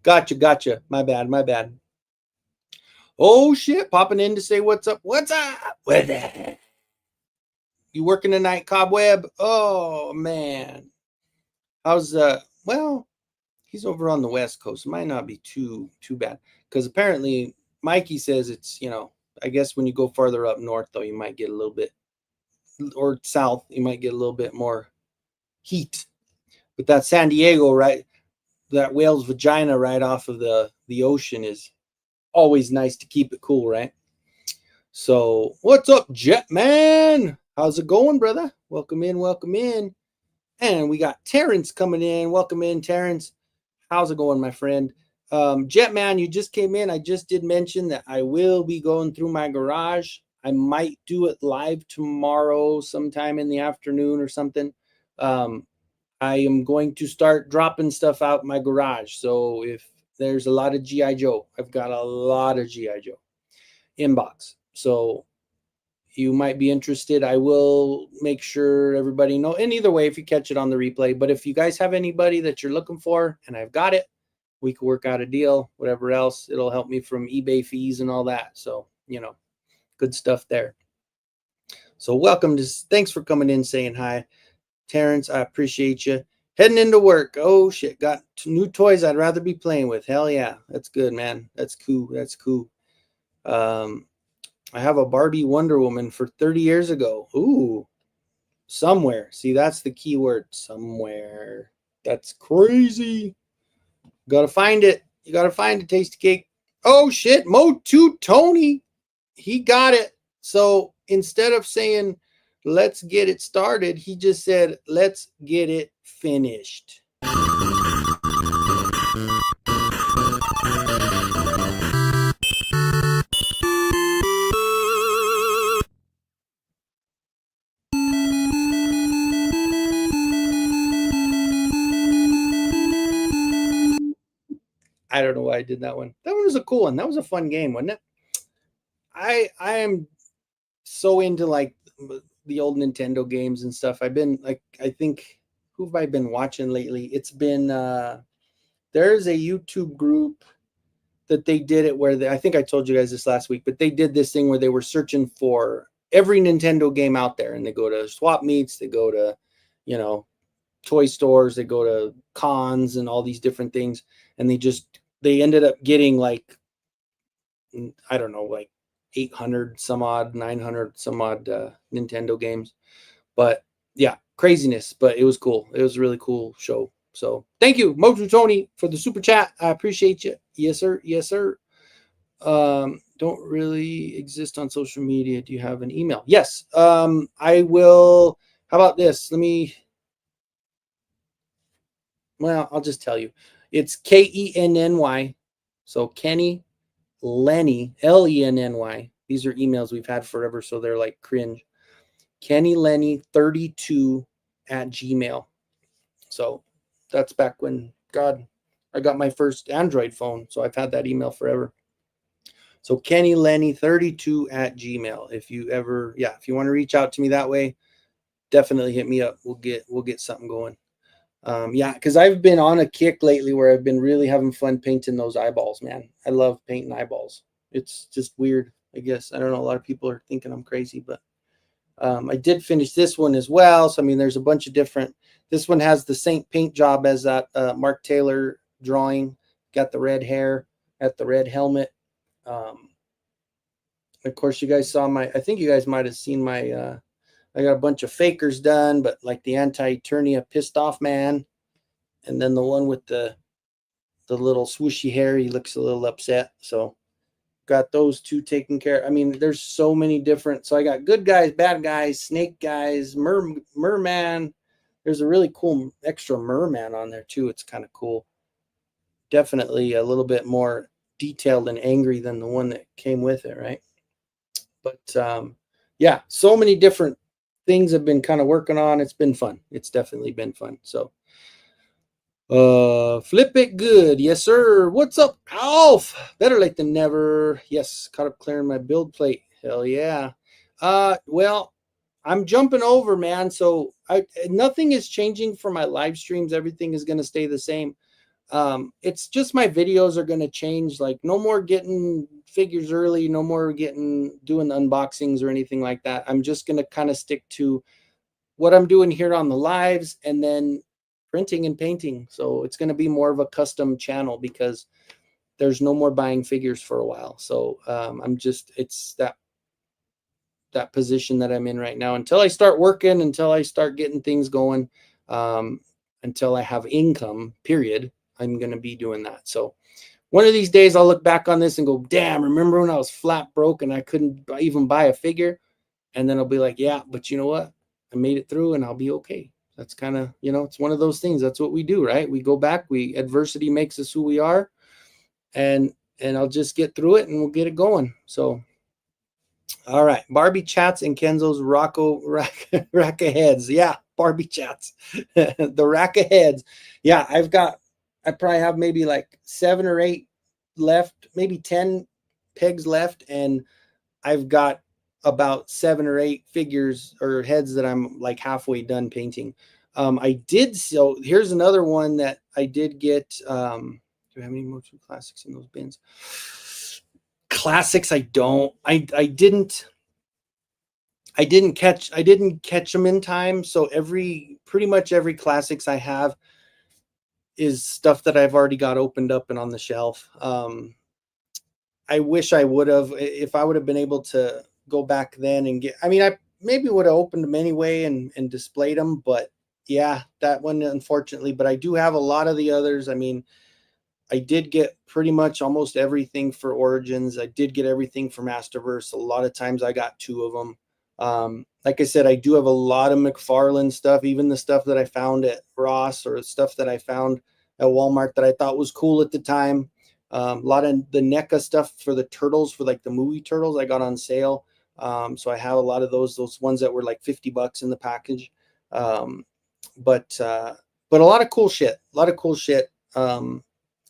Gotcha. My bad. Oh shit, popping in to say what's up. What's up with it? You working tonight, Cobweb? Oh man. How's well, he's over on the West Coast. It might not be too bad. Because apparently Mikey says it's, I guess when you go farther up north, though, you might get a little bit, or south, you might get a little bit more heat. But that San Diego, right, that whale's vagina right off of the ocean is always nice to keep it cool, right? So what's up, Jetman? How's it going, brother? Welcome in. And we got Terrence coming in. Welcome in, Terrence. How's it going, my friend? Jetman, you just came in. I just did mention that I will be going through my garage. I might do it live tomorrow sometime in the afternoon or something. I am going to start dropping stuff out in my garage. So if there's a lot of G.I. Joe, I've got a lot of G.I. Joe inbox. So you might be interested. I will make sure everybody know. And either way, if you catch it on the replay, but if you guys have anybody that you're looking for and I've got it, we can work out a deal, whatever else. It'll help me from eBay fees and all that. So, good stuff there. So thanks for coming in, saying hi. Terrence, I appreciate you. Heading into work. Oh shit, got new toys I'd rather be playing with. Hell yeah. That's good, man. That's cool. I have a Barbie Wonder Woman for 30 years ago. Ooh, somewhere. See, that's the key word. Somewhere. That's crazy. Gotta find it. You gotta find it, Tasty Cake. Oh shit, Motu Tony. He got it. So instead of saying, let's get it started, he just said, let's get it finished. I don't know why I did that one. That one was a cool one. That was a fun game, wasn't it? I am so into like the old Nintendo games and stuff. I've been like, I think, who have I been watching lately? It's been there's a YouTube group that they did it where I think I told you guys this last week, but they did this thing where they were searching for every Nintendo game out there, and they go to swap meets, they go to, toy stores, they go to cons and all these different things, and they ended up getting like, I don't know, like 800 some odd, 900 some odd Nintendo games. But yeah, craziness, but it was cool. It was a really cool show. So thank you, Mojo Tony, for the super chat. I appreciate you. Yes, sir. Yes, sir. Don't really exist on social media. Do you have an email? Yes. I will. How about this? I'll just tell you. It's Kenny. So Kenny Lenny, Lenny. These are emails we've had forever, so they're like cringe. Kenny Lenny 32 at Gmail. So that's back when, God, I got my first Android phone. So I've had that email forever. So Kenny Lenny 32 at Gmail. If you want to reach out to me that way, definitely hit me up. We'll get something going. Because I've been on a kick lately where I've been really having fun painting those eyeballs, man. I love painting eyeballs. It's just weird, I guess. I don't know. A lot of people are thinking I'm crazy, but I did finish this one as well. So, I mean, there's a bunch of different. This one has the same paint job as that Mark Taylor drawing. Got the red hair, got the red helmet. Of course, you guys saw I think you guys might have seen my, I got a bunch of fakers done, but like the anti-Eternia pissed off man. And then the one with the little swooshy hair, he looks a little upset. So got those two taken care of. I mean, there's so many different. So I got good guys, bad guys, snake guys, merman. There's a really cool extra merman on there too. It's kind of cool. Definitely a little bit more detailed and angry than the one that came with it, right? But yeah, so many different things I've been kind of working on. It's been fun. It's definitely been fun. So flip it good. Yes, sir. What's up, Alf? Better late than never. Yes, caught up clearing my build plate. Hell yeah. Well, I'm jumping over, man. So nothing is changing for my live streams. Everything is going to stay the same. It's just my videos are going to change. Like no more getting figures early, no more doing unboxings or anything like that. I'm just going to kind of stick to what I'm doing here on the lives and then printing and painting. So it's going to be more of a custom channel because there's no more buying figures for a while. So it's that position that I'm in right now until I start working, until I start getting things going, until I have income, period. I'm going to be doing that. So one of these days I'll look back on this and go, damn, remember when I was flat broke and I couldn't even buy a figure? And then I'll be like, yeah, but you know what? I made it through and I'll be okay. That's kind of, it's one of those things. That's what we do, right? We go back, adversity makes us who we are, and I'll just get through it and we'll get it going. So, all right. Barbie chats and Kenzo's rack of heads. Yeah. Barbie chats, the rack of heads. Yeah. I probably have maybe like 7 or 8 left, maybe 10 pegs left. And I've got about 7 or 8 figures or heads that I'm like halfway done painting. So here's another one that I did get. Do I have any more classics in those bins? Classics, I don't. I didn't catch them in time. So pretty much every classics I have is stuff that I've already got opened up and on the shelf. I wish I would have, if I would have been able to go back then and I maybe would have opened them anyway and displayed them, but yeah, that one, unfortunately, but I do have a lot of the others. I mean, I did get pretty much almost everything for Origins. I did get everything for Masterverse. A lot of times I got 2 of them. Like I said, I do have a lot of McFarlane stuff, even the stuff that I found at Ross or stuff that I found at Walmart that I thought was cool at the time. A lot of the NECA stuff for the turtles, for like the movie turtles, I got on sale. So I have a lot of those ones that were like $50 in the package. But a lot of cool shit.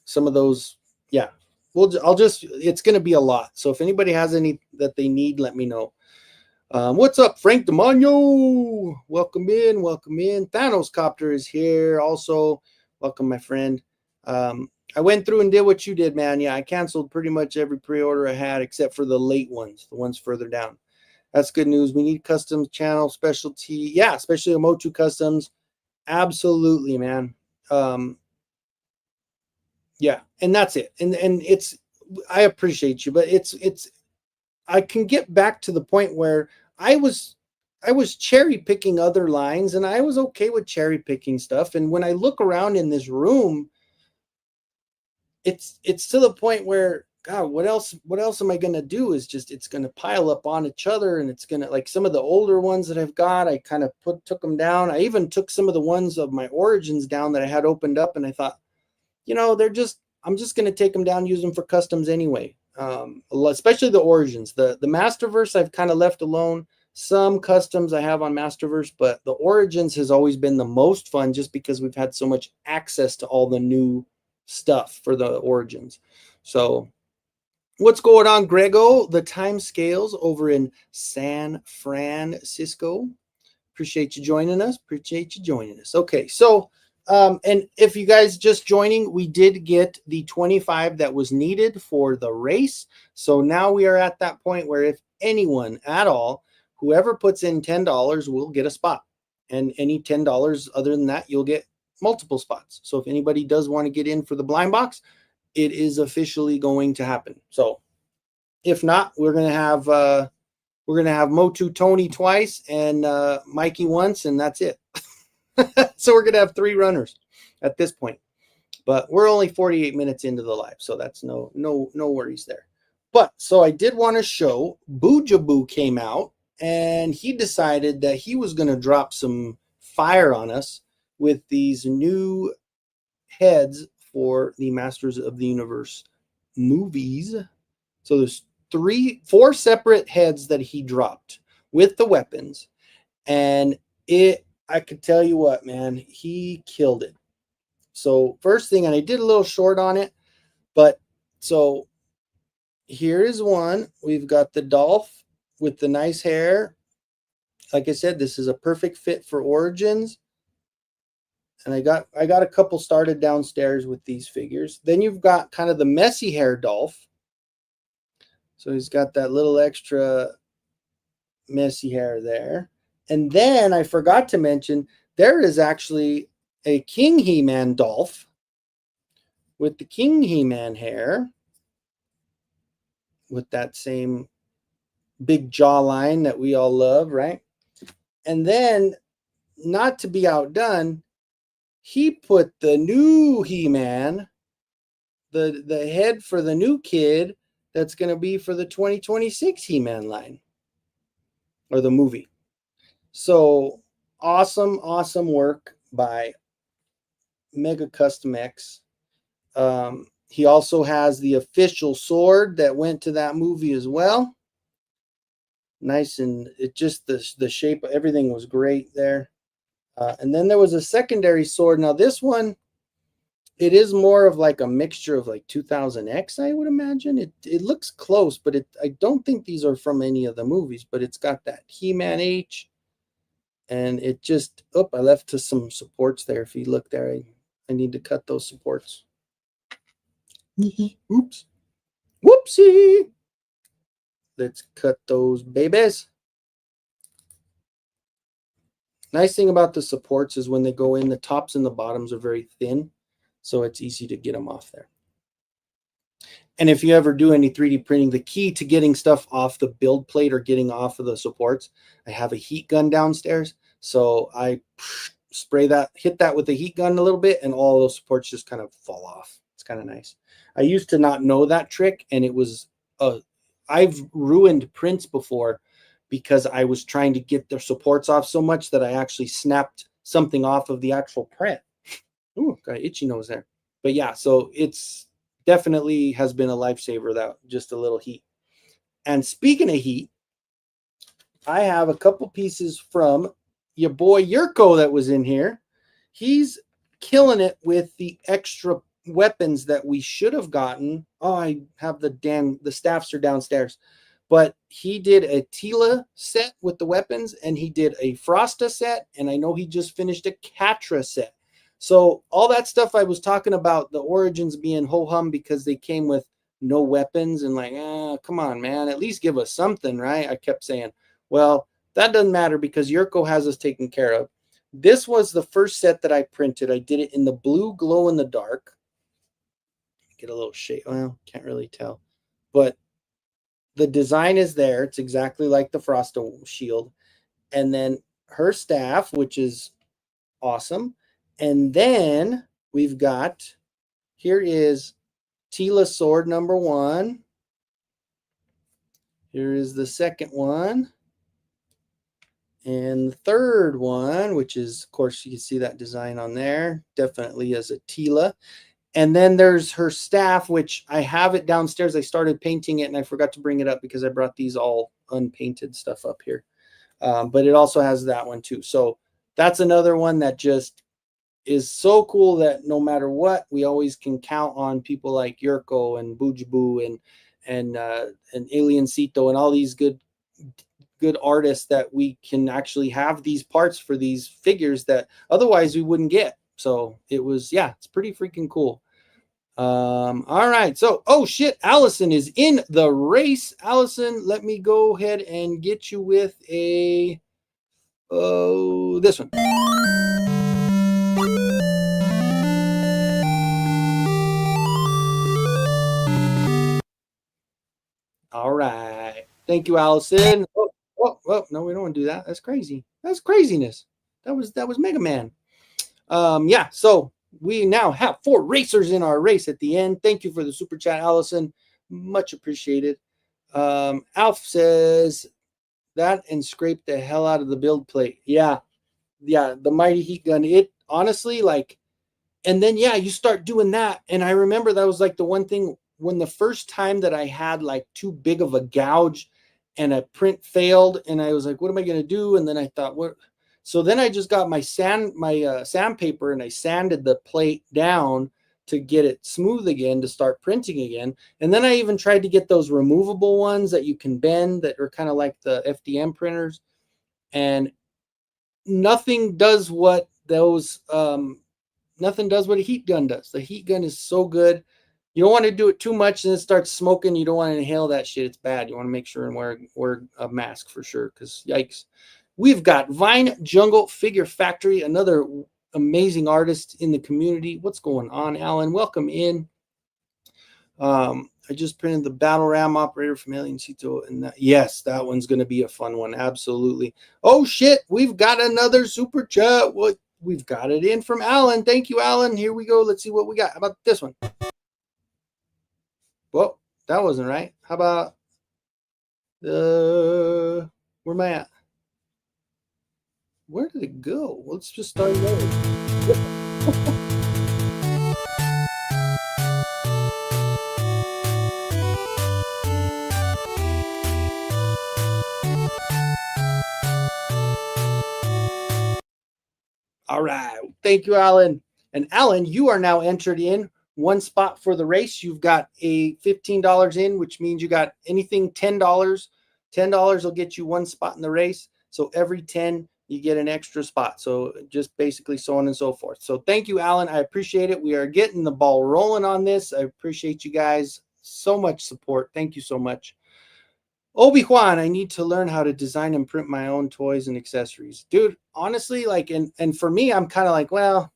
Some of those, yeah. It's going to be a lot. So if anybody has any that they need, let me know. What's up, Frank DeMano? Welcome in. Thanos Copter is here. Also, welcome, my friend. I went through and did what you did, man. Yeah, I canceled pretty much every pre-order I had except for the late ones, the ones further down. That's good news. We need custom channel specialty. Yeah, especially Omotu Customs. Absolutely, man. Yeah, and that's it. And I appreciate you, but I can get back to the point where I I was cherry picking other lines, and I was okay with cherry picking stuff. And when I look around in this room, it's to the point where, God, what else am I gonna do? Is just it's gonna pile up on each other, and it's gonna, like, some of the older ones that I've got, I kind of took them down. I even took some of the ones of my Origins down that I had opened up, and I thought, I'm just gonna take them down, use them for customs anyway. Especially the Origins. The Masterverse I've kind of left alone. Some customs I have on Masterverse, but the Origins has always been the most fun, just because we've had so much access to all the new stuff for the Origins. So what's going on, Grego? The time scales over in San Francisco. Appreciate you joining us. Okay, so and if you guys just joining, we did get the 25 that was needed for the race. So now we are at that point where if anyone at all, whoever puts in $10 will get a spot. And any $10 other than that, you'll get multiple spots. So if anybody does want to get in for the blind box, it is officially going to happen. So if not, we're gonna have Motu Tony twice and Mikey once, and that's it. So we're gonna have 3 runners at this point. But we're only 48 minutes into the live, so that's no worries there. But so I did want to show Boojaboo came out, and he decided that he was going to drop some fire on us with these new heads for the Masters of the Universe movies. So there's 4 separate heads that he dropped with the weapons, and I could tell you what, man, he killed it. So first thing, and I did a little short on it, but so here is one. We've got the Dolph with the nice hair. Like I said, this is a perfect fit for Origins. And I got a couple started downstairs with these figures. Then you've got kind of the messy hair Dolph. So he's got that little extra messy hair there. And then I forgot to mention, there is actually a King He-Man Dolph with the King He-Man hair, with that same big jawline that we all love, right? And then, not to be outdone, he put the new He-Man, the head for the new kid that's going to be for the 2026 He-Man line, or the movie. So awesome work by Mega Custom X. He also has the official sword that went to that movie as well. Nice, and it just the shape, everything was great there. And then there was a secondary sword. Now this one, it is more of like a mixture of like 2000X, I would imagine. It looks close, but I don't think these are from any of the movies, but it's got that He-Man H, and it just, I left to some supports there. If you look there, I need to cut those supports. Oops. Whoopsie. Let's cut those babies. Nice thing about the supports is when they go in, the tops and the bottoms are very thin, so it's easy to get them off there. And if you ever do any 3D printing, the key to getting stuff off the build plate or getting off of the supports, I have a heat gun downstairs, so I spray that, hit that with the heat gun a little bit, and all those supports just kind of fall off. It's kind of nice. I used to not know that trick, and it was I've ruined prints before because I was trying to get their supports off so much that I actually snapped something off of the actual print. Ooh, got an itchy nose there. But yeah, so it's definitely has been a lifesaver, that just a little heat. And speaking of heat, I have a couple pieces from your boy Yurko that was in here. He's killing it with the extra weapons that we should have gotten. Oh, I have the staffs are downstairs. But he did a Tila set with the weapons, and he did a Frosta set, and I know he just finished a Catra set. So all that stuff I was talking about, the Origins being ho-hum because they came with no weapons, and like, come on, man, at least give us something, right? I kept saying, well, that doesn't matter because Yurko has us taken care of. This was the first set that I printed. I did it in the blue glow in the dark. Get a little shade. Well, can't really tell. But the design is there. It's exactly like the Frosta shield. and then her staff, which is awesome. And then we've got, here is Tila sword number 1. Here is the second one. And the third one, which is, of course, you can see that design on there, definitely as a Tila. And then there's her staff, which I have it downstairs. I started painting it and I forgot to bring it up because I brought these all unpainted stuff up here. But it also has that one too. So that's another one that just is so cool that no matter what, we always can count on people like Yurko and Bujibu and Aliencito and all these good artists that we can actually have these parts for these figures that otherwise we wouldn't get. So it was, yeah, it's pretty freaking cool. All right. So, oh shit, Allison is in the race. Allison, let me go ahead and get you with a, this one. All right. Thank you, Allison. Oh, no, we don't want to do that. That's crazy. That's craziness. That was Mega Man. Yeah, so we now have 4 racers in our race at the end. Thank you for the super chat, Allison. Much appreciated. Alf says that and scrape the hell out of the build plate. Yeah, the mighty heat gun. It honestly, like, and then yeah, you start doing that. And I remember that was like the one thing when the first time that I had like too big of a gouge and a print failed, and I was like, what am I going to do? And then I thought, what? So then I just got my sandpaper and I sanded the plate down to get it smooth again to start printing again. And then I even tried to get those removable ones that you can bend that are kind of like the FDM printers, and nothing does what those nothing does what a heat gun does. The heat gun is so good. You don't want to do it too much and it starts smoking. You don't want to inhale that shit. It's bad. You want to make sure and wear a mask for sure, because yikes. We've got Vine Jungle Figure Factory, another amazing artist in the community. What's going on, Alan? Welcome in. I just printed the Battle Ram operator from Aliencito, and yes, that one's going to be a fun one. Absolutely. Oh shit, we've got another super chat. What? We've got it in from Alan. Thank you, Alan. Here we go. Let's see what we got. How about this one? Well, that wasn't right. How about where am I at? Where did it go? Let's just start over. All right. Thank you, Alan. And Alan, you are now entered in one spot for the race. You've got a $15 in, which means you got anything $10. $10 will get you one spot in the race. So every 10, you get an extra spot. So just basically so on and so forth. So thank you, Alan. I appreciate it. We are getting the ball rolling on this. I appreciate you guys. So much support. Thank you so much. Obi-Wan, I need to learn how to design and print my own toys and accessories. Dude, honestly, like, and for me, I'm kind of like, well,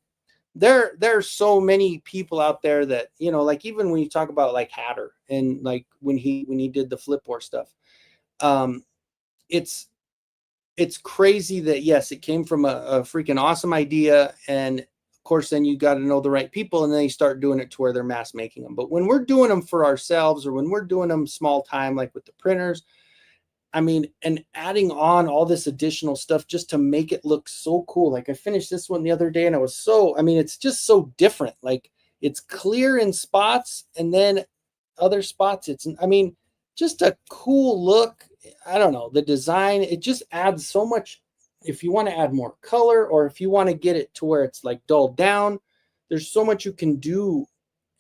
there's so many people out there that, you know, like even when you talk about like Hatter and like when he did the Flip War stuff, it's crazy that yes, it came from a freaking awesome idea, and of course then you got to know the right people, and then you start doing it to where they're mass making them. But when we're doing them for ourselves, or when we're doing them small time, like with the printers, I mean, and adding on all this additional stuff just to make it look so cool. Like I finished this one the other day and I was so, I mean, it's just so different. Like it's clear in spots, and then other spots, it's, I mean, just a cool look. I don't know, the design, it just adds so much. If you want to add more color, or if you want to get it to where it's like dulled down, there's so much you can do.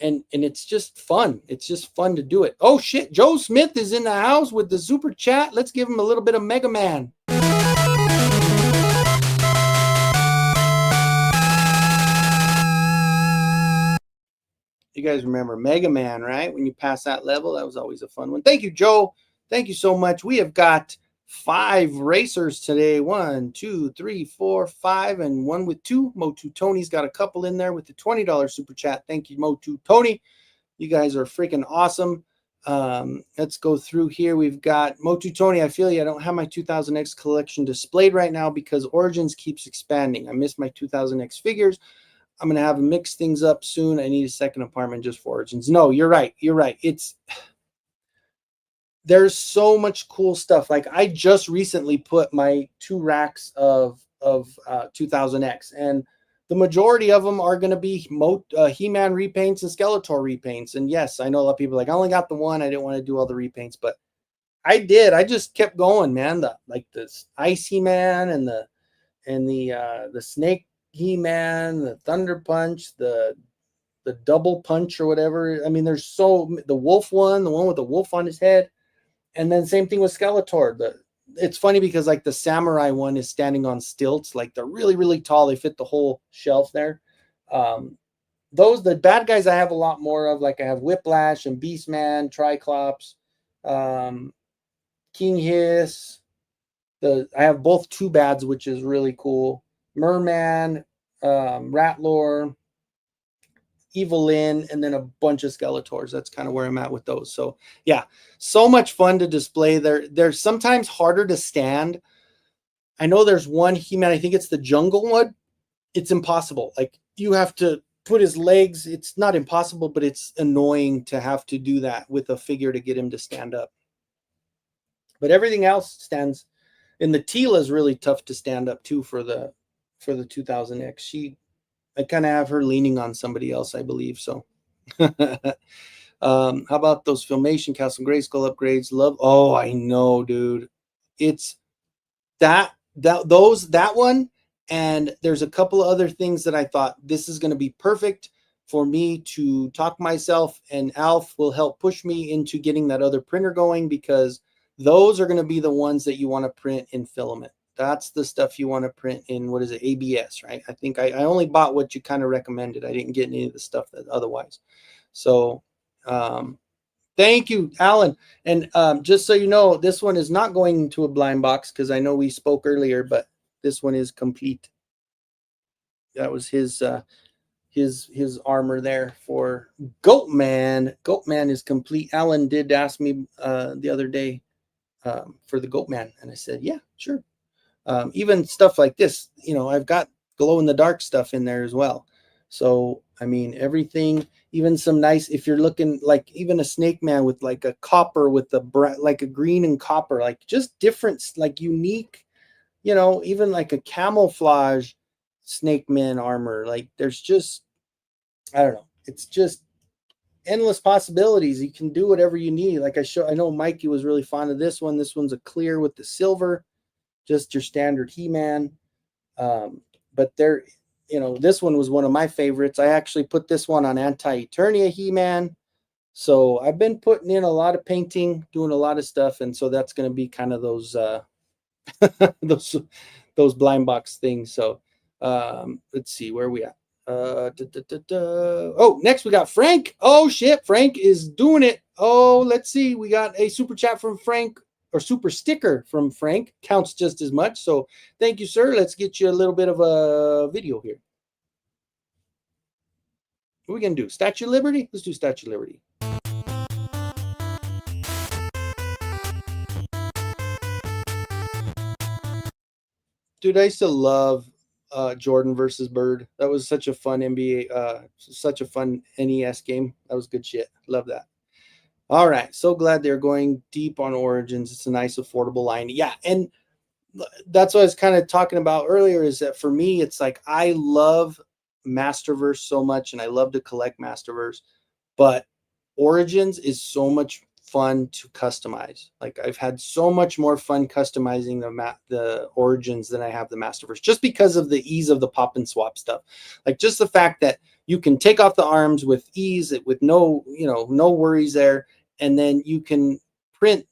And it's just fun. It's just fun to do it. Oh shit, Joe Smith is in the house with the super chat. Let's give him a little bit of Mega Man. You guys remember Mega Man, right? When you pass that level, that was always a fun one. Thank you, Joe. Thank you so much. We have got 5 racers today. 1, 2, 3, 4, 5, and one with 2. Motu Tony's got a couple in there with the $20 super chat. Thank you, Motu Tony. You guys are freaking awesome. Let's go through here. We've got Motu Tony. I feel you. I don't have my 2000X collection displayed right now because Origins keeps expanding. I miss my 2000X figures. I'm going to have to mix things up soon. I need a second apartment just for Origins. No, you're right. You're right. There's so much cool stuff. Like I just recently put my 2 racks of 2000X, and the majority of them are going to be He-Man repaints and Skeletor repaints. And yes, I know a lot of people are like, I only got the one. I didn't want to do all the repaints, but I did. I just kept going, man. The Ice He-Man and the Snake He-Man, the Thunder Punch, the Double Punch or whatever. I mean, there's the Wolf one, the one with the wolf on his head. And then same thing with Skeletor. It's funny because like the Samurai one is standing on stilts, like they're really, really tall. They fit the whole shelf there. The bad guys I have a lot more of. Like I have Whiplash and Beastman, Triclops, King Hiss. I have both 2 bads, which is really cool. Merman, Ratlore, Evelyn, and then a bunch of Skeletors. That's kind of where I'm at with those. So yeah, so much fun to display. They're sometimes harder to stand. I know there's one He-Man, I think it's the jungle one. It's impossible. Like you have to put his legs. It's not impossible, but it's annoying to have to do that with a figure to get him to stand up. But everything else stands. And the Tila is really tough to stand up too for the 2000X. I kind of have her leaning on somebody else, I believe. So, how about those Filmation Castle Grayskull upgrades? Oh, I know, dude. It's that one, and there's a couple of other things that I thought this is going to be perfect for me to talk myself, and Alf will help push me into getting that other printer going, because those are going to be the ones that you want to print in filament. That's the stuff you want to print in, what is it, ABS, right? I think I only bought what you kind of recommended. I didn't get any of the stuff that otherwise. So thank you, Alan. And just so you know, this one is not going into a blind box because I know we spoke earlier, but this one is complete. That was his armor there for Goatman. Goatman is complete. Alan did ask me the other day for the Goatman, and I said, yeah, sure. Even stuff like this, I've got glow-in-the-dark stuff in there as well. So, I mean, everything, even some nice, if you're looking like even a Snake Man with like a copper with like a green and copper, like just different, like unique, even like a camouflage Snake Man armor. Like there's just, I don't know. It's just endless possibilities. You can do whatever you need. Like I know Mikey was really fond of this one. This one's a clear with the silver. Just your standard He-Man. But this one was one of my favorites. I actually put this one on Anti-Eternia He-Man. So I've been putting in a lot of painting, doing a lot of stuff. And so that's going to be kind of those, those blind box things. So let's see, where are we at? Oh, next we got Frank. Oh shit, Frank is doing it. Oh, let's see. We got a super chat from Frank. Or super sticker from Frank, counts just as much. So thank you, sir. Let's get you a little bit of a video here. What are we going to do? Statue of Liberty? Let's do Statue of Liberty. Dude, I used to love Jordan versus Bird. That was such a fun NBA, such a fun NES game. That was good shit. Love that. All right. So glad they're going deep on Origins. It's a nice, affordable line. Yeah. And that's what I was kind of talking about earlier, is that for me, it's like I love Masterverse so much and I love to collect Masterverse, but Origins is so much fun to customize. Like I've had so much more fun customizing the Origins than I have the Masterverse, just because of the ease of the pop and swap stuff. Like just the fact that you can take off the arms with ease, with no worries there. And then you can print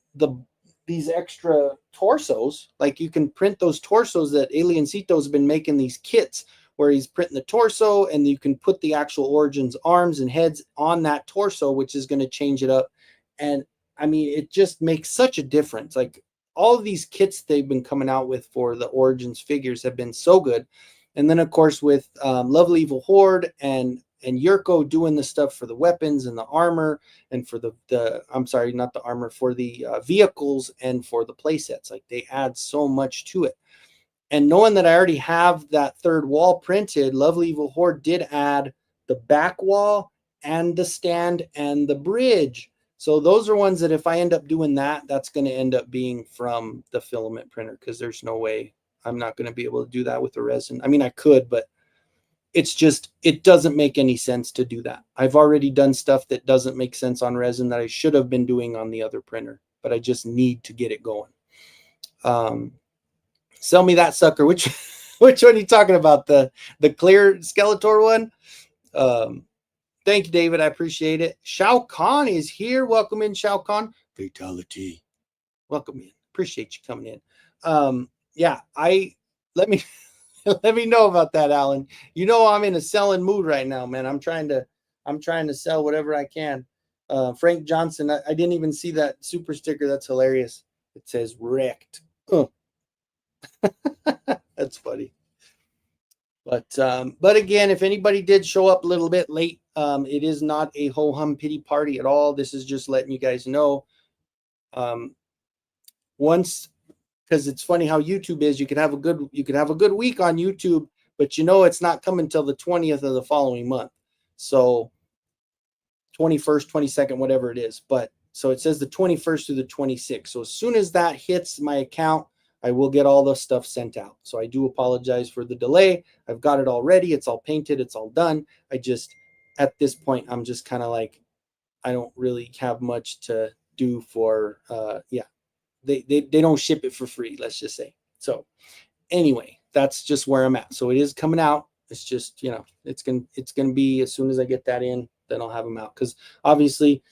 these extra torsos. Like you can print those torsos that Aliencito's been making, these kits where he's printing the torso, and you can put the actual Origins arms and heads on that torso, which is going to change it up. And I mean, it just makes such a difference. Like all of these kits they've been coming out with for the Origins figures have been so good. And then of course with Lovely Evil Horde and and Yurko doing the stuff for the weapons and the armor, and for the I'm sorry, not the armor, for the vehicles and for the play sets. Like, they add so much to it. And knowing that I already have that third wall printed, Lovely Evil Horde did add the back wall and the stand and the bridge. So those are ones that if I end up doing that, that's going to end up being from the filament printer, because there's no way I'm not going to be able to do that with the resin. I mean, I could, but it's just, it doesn't make any sense to do that. I've already done stuff that doesn't make sense on resin that I should have been doing on the other printer, but I just need to get it going. Sell me that sucker. Which one are you talking about? The clear Skeletor one? Thank you, David. I appreciate it. Shao Kahn is here. Welcome in, Shao Kahn. Fatality. Welcome in. Appreciate you coming in. Yeah, let me let me know about that, Alan. You know I'm in a selling mood right now, man. I'm trying to sell whatever I can. Frank Johnson, I didn't even see that super sticker. That's hilarious. It says wrecked. That's funny. But again, if anybody did show up a little bit late, it is not a ho-hum pity party at all. This is just letting you guys know. Once, because it's funny how YouTube is, you could have a good week on YouTube, but it's not coming till the 20th of the following month. So 21st, 22nd, whatever it is. But so it says the 21st through the 26th. So as soon as that hits my account, I will get all the stuff sent out. So I do apologize for the delay. I've got it all ready. It's all painted. It's all done. I just, at this point, I'm just kind of like, I don't really have much to do for, yeah, they don't ship it for free, let's just say. So anyway, that's just where I'm at. So it is coming out. It's just, it's going to be, as soon as I get that in, then I'll have them out. Because obviously,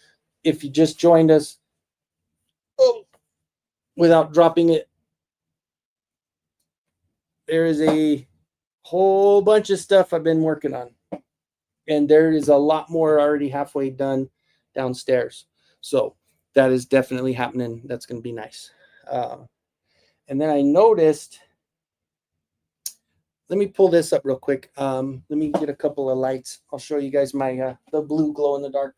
if you just joined us, without dropping it, there is a whole bunch of stuff I've been working on, and there is a lot more already halfway done downstairs. So that is definitely happening. That's going to be nice. And then I noticed, let me pull this up real quick. Let me get a couple of lights. I'll show you guys my the blue glow in the dark.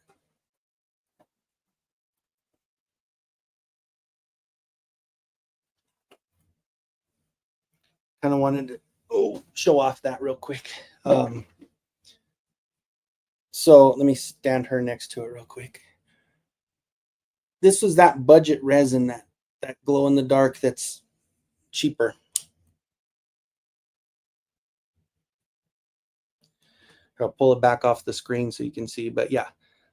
Kind of wanted to show off that real quick. So let me stand her next to it real quick. This was that budget resin, that glow in the dark that's cheaper. I'll pull it back off the screen so you can see. But yeah,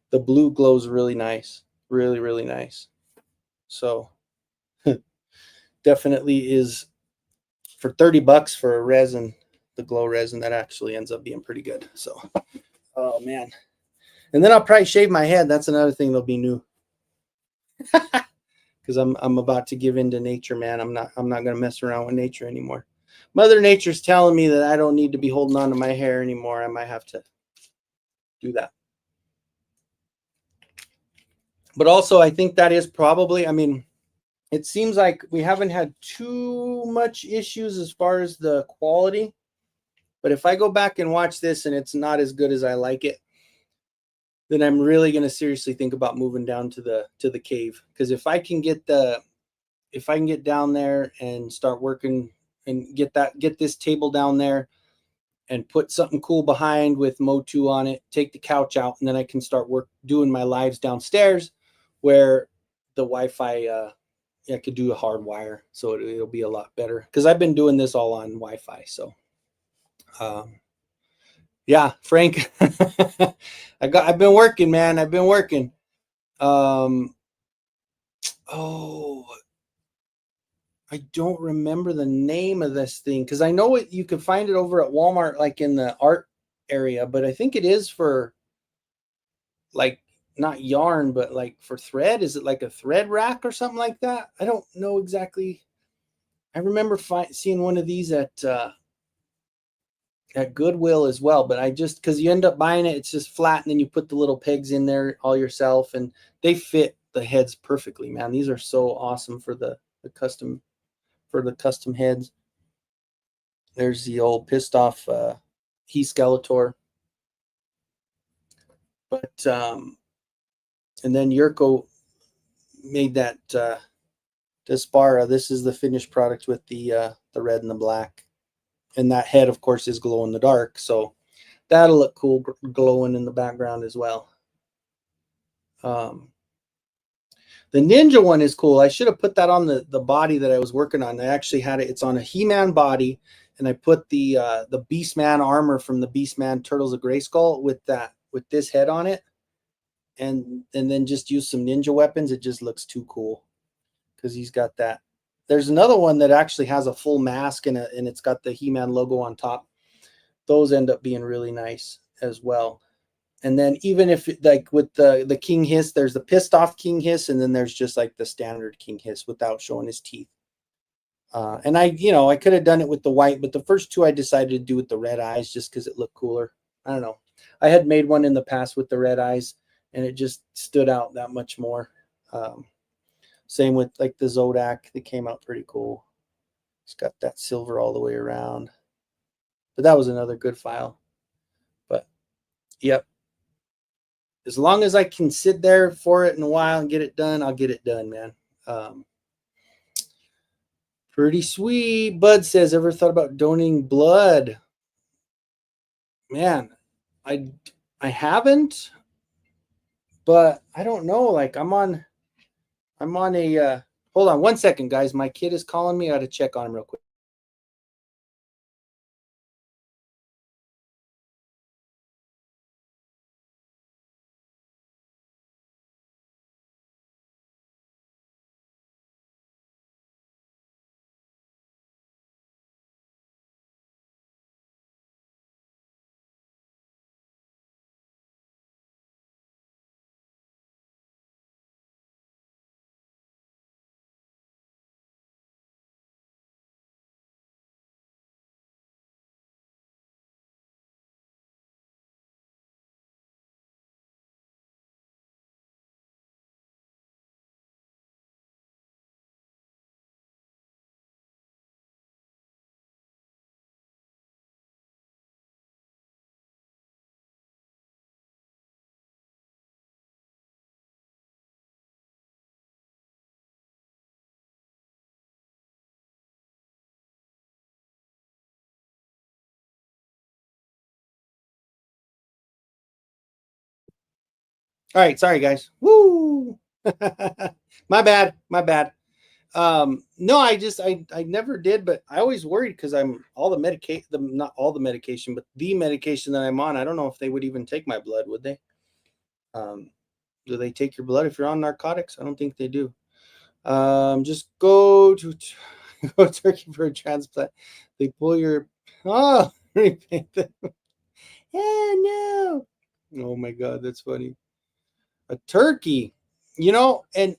the blue glows really nice. Really, really nice. So definitely is, for $30 for a resin, the glow resin, that actually ends up being pretty good. So, oh man. And then I'll probably shave my head. That's another thing that'll be new. Because I'm about to give in to nature, man. I'm not gonna mess around with nature anymore. Mother Nature's telling me that I don't need to be holding on to my hair anymore. I might have to do that. But also, I think that is probably, I mean, it seems like we haven't had too much issues as far as the quality. But if I go back and watch this and it's not as good as I like it, then I'm really going to seriously think about moving down to the cave. Because if I can get down there and start working and get this table down there and put something cool behind with Motu on it, take the couch out, and then I can start doing my lives downstairs where the Wi-Fi, I could do a hard wire, so it'll be a lot better, because I've been doing this all on Wi-Fi. So yeah, Frank, I've been working, man. I've been working. I don't remember the name of this thing, because I know you can find it over at Walmart, like in the art area, but I think it is for, like, not yarn, but like for thread. Is it like a thread rack or something like that? I don't know exactly. I remember seeing one of these at Goodwill as well, but I just, because you end up buying it, it's just flat, and then you put the little pegs in there all yourself, and they fit the heads perfectly, man. These are so awesome for the custom heads. There's the old pissed off He Skeletor. But and then Yurko made that Dispara. This is the finished product with the red and the black, and that head, of course, is glow in the dark. So that'll look cool glowing in the background as well. The Ninja one is cool. I should have put that on the body that I was working on. I actually had it. It's on a He-Man body, and I put the Beastman armor from the Beastman Turtles of Grayskull with this head on it, and then just use some ninja weapons. It just looks too cool because he's got that. There's another one that actually has a full mask and it's got the He-Man logo on top. Those end up being really nice as well. And then even if like with the King Hiss, there's the pissed off King Hiss, and then there's just like the standard King Hiss without showing his teeth. And I could have done it with the white, but the first two I decided to do with the red eyes just because it looked cooler. I don't know. I had made one in the past with the red eyes, and it just stood out that much more. Same with like the Zodak, they came out pretty cool. It's got that silver all the way around. But that was another good file. But yep. As long as I can sit there for it in a while and get it done, I'll get it done, man. Pretty sweet. Bud says, ever thought about donating blood? Man, I haven't, but I don't know. Like I'm on a hold on one second, guys. My kid is calling me. I gotta check on him real quick. All right, sorry guys. Woo! My bad. My bad. No, I never did, but I always worried because I'm all the medication, not all the medication, but the medication that I'm on. I don't know if they would even take my blood, would they? Um, do they take your blood if you're on narcotics? I don't think they do. Just go to go to Turkey for a transplant. They pull your repaint them. Oh no! Oh my God, that's funny. A turkey, and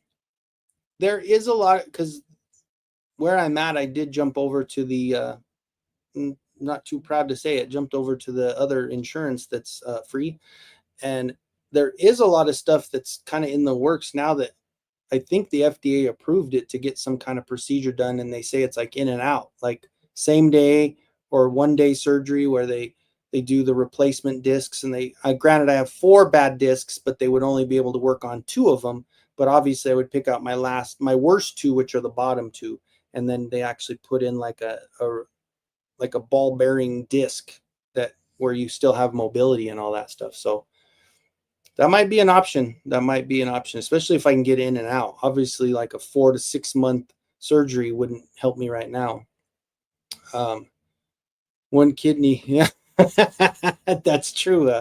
there is a lot because where I'm at, I did jump over to the not too proud to say it, jumped over to the other insurance that's free. And there is a lot of stuff that's kind of in the works now that I think the FDA approved it to get some kind of procedure done. And they say it's like in and out, like same day or 1 day surgery where they do the replacement discs. And granted, I have 4 bad discs, but they would only be able to work on 2 of them. But obviously I would pick out my worst 2, which are the bottom 2. And then they actually put in like a ball bearing disc that where you still have mobility and all that stuff. So that might be an option. That might be an option, especially if I can get in and out. Obviously, like a 4 to 6 month surgery wouldn't help me right now. 1 kidney, yeah, that's true.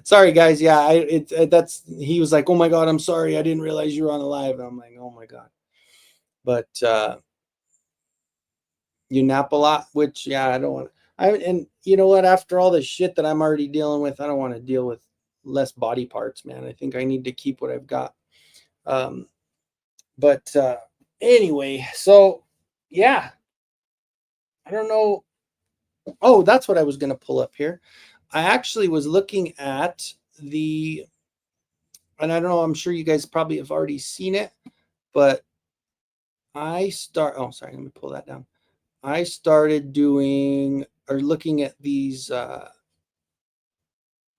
Sorry, guys. Yeah, he was like, "Oh my God, I'm sorry. I didn't realize you were on a live." And I'm like, "Oh my God," but you nap a lot, which yeah, I don't want. And you know what? After all the shit that I'm already dealing with, I don't want to deal with less body parts, man. I think I need to keep what I've got. Um, but anyway, so yeah, I don't know. Oh, that's what I was going to pull up here. I actually was looking at and I don't know. I'm sure you guys probably have already seen it, but Oh, sorry. Let me pull that down. I started doing or looking at these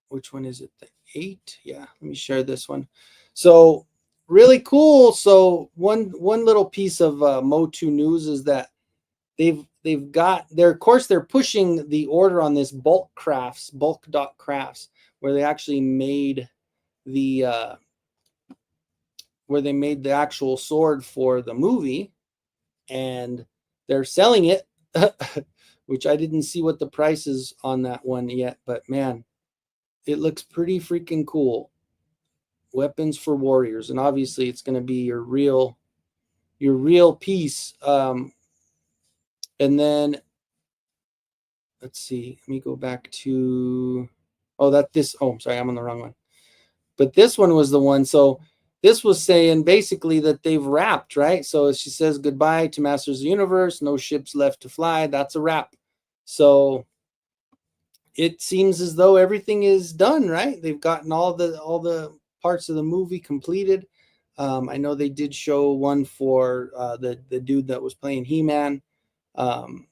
which one is it? The 8? Yeah, let me share this one. So really cool. So one little piece of Motu news is that they've got their, of course they're pushing the order on this bulk dot crafts, where they actually made the where they made the actual sword for the movie, and they're selling it, which I didn't see what the price is on that one yet, but man, it looks pretty freaking cool. Weapons for warriors, and obviously it's going to be your real piece. And then let's see, let me go back to, oh, that this, oh, I'm sorry, I'm on the wrong one. But this one was the one. So this was saying basically that they've wrapped, right? So she says goodbye to Masters of the Universe, no ships left to fly. That's a wrap. So it seems as though everything is done, right? They've gotten all the parts of the movie completed. I know they did show one for the dude that was playing He-Man, and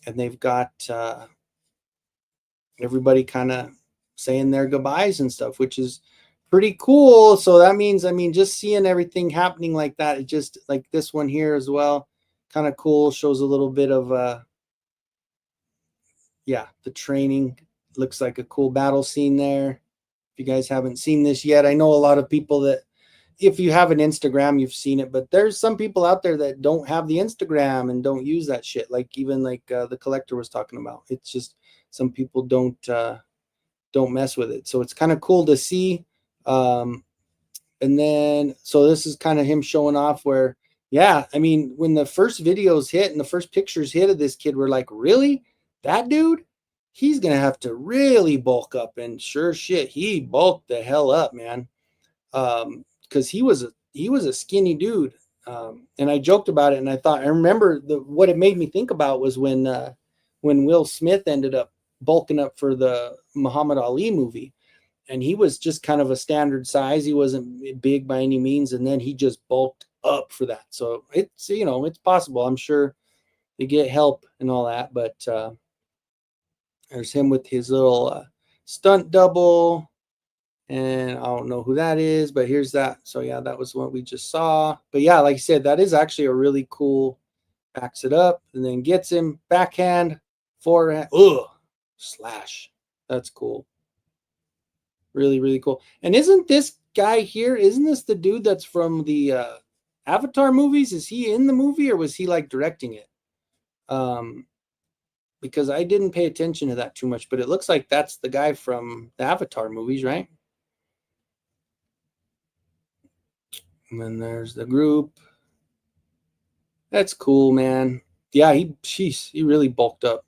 they've got everybody kind of saying their goodbyes and stuff, which is pretty cool. So that means, I mean, just seeing everything happening like that, it just, like this one here as well, kind of cool. Shows a little bit of yeah, the training. Looks like a cool battle scene there. If you guys haven't seen this yet, I know a lot of people that, if you have an Instagram, you've seen it, but there's some people out there that don't have the Instagram and don't use that shit. Like even like the collector was talking about. It's just some people don't mess with it. So it's kind of cool to see. And then, so this is kind of him showing off where, yeah, I mean, when the first videos hit and the first pictures hit of this kid, we're like, really? That dude? He's going to have to really bulk up. And sure shit, he bulked the hell up, man. Because he was a skinny dude. And I joked about it, and I remember what it made me think about was when Will Smith ended up bulking up for the Muhammad Ali movie, and he was just kind of a standard size. He wasn't big by any means, and then he just bulked up for that. So it's, you know, it's possible. I'm sure they get help and all that, but there's him with his little stunt double, and I don't know who that is, but here's that. So yeah, that was what we just saw. But yeah, like I said, that is actually a really cool. Backs it up and then gets him backhand, forehand, slash. That's cool. Really, really cool. And isn't this guy here? Isn't this the dude that's from the Avatar movies? Is he in the movie, or was he like directing it? Because I didn't pay attention to that too much, but it looks like that's the guy from the Avatar movies, right? And then there's the group. That's cool, man. Yeah, he really bulked up.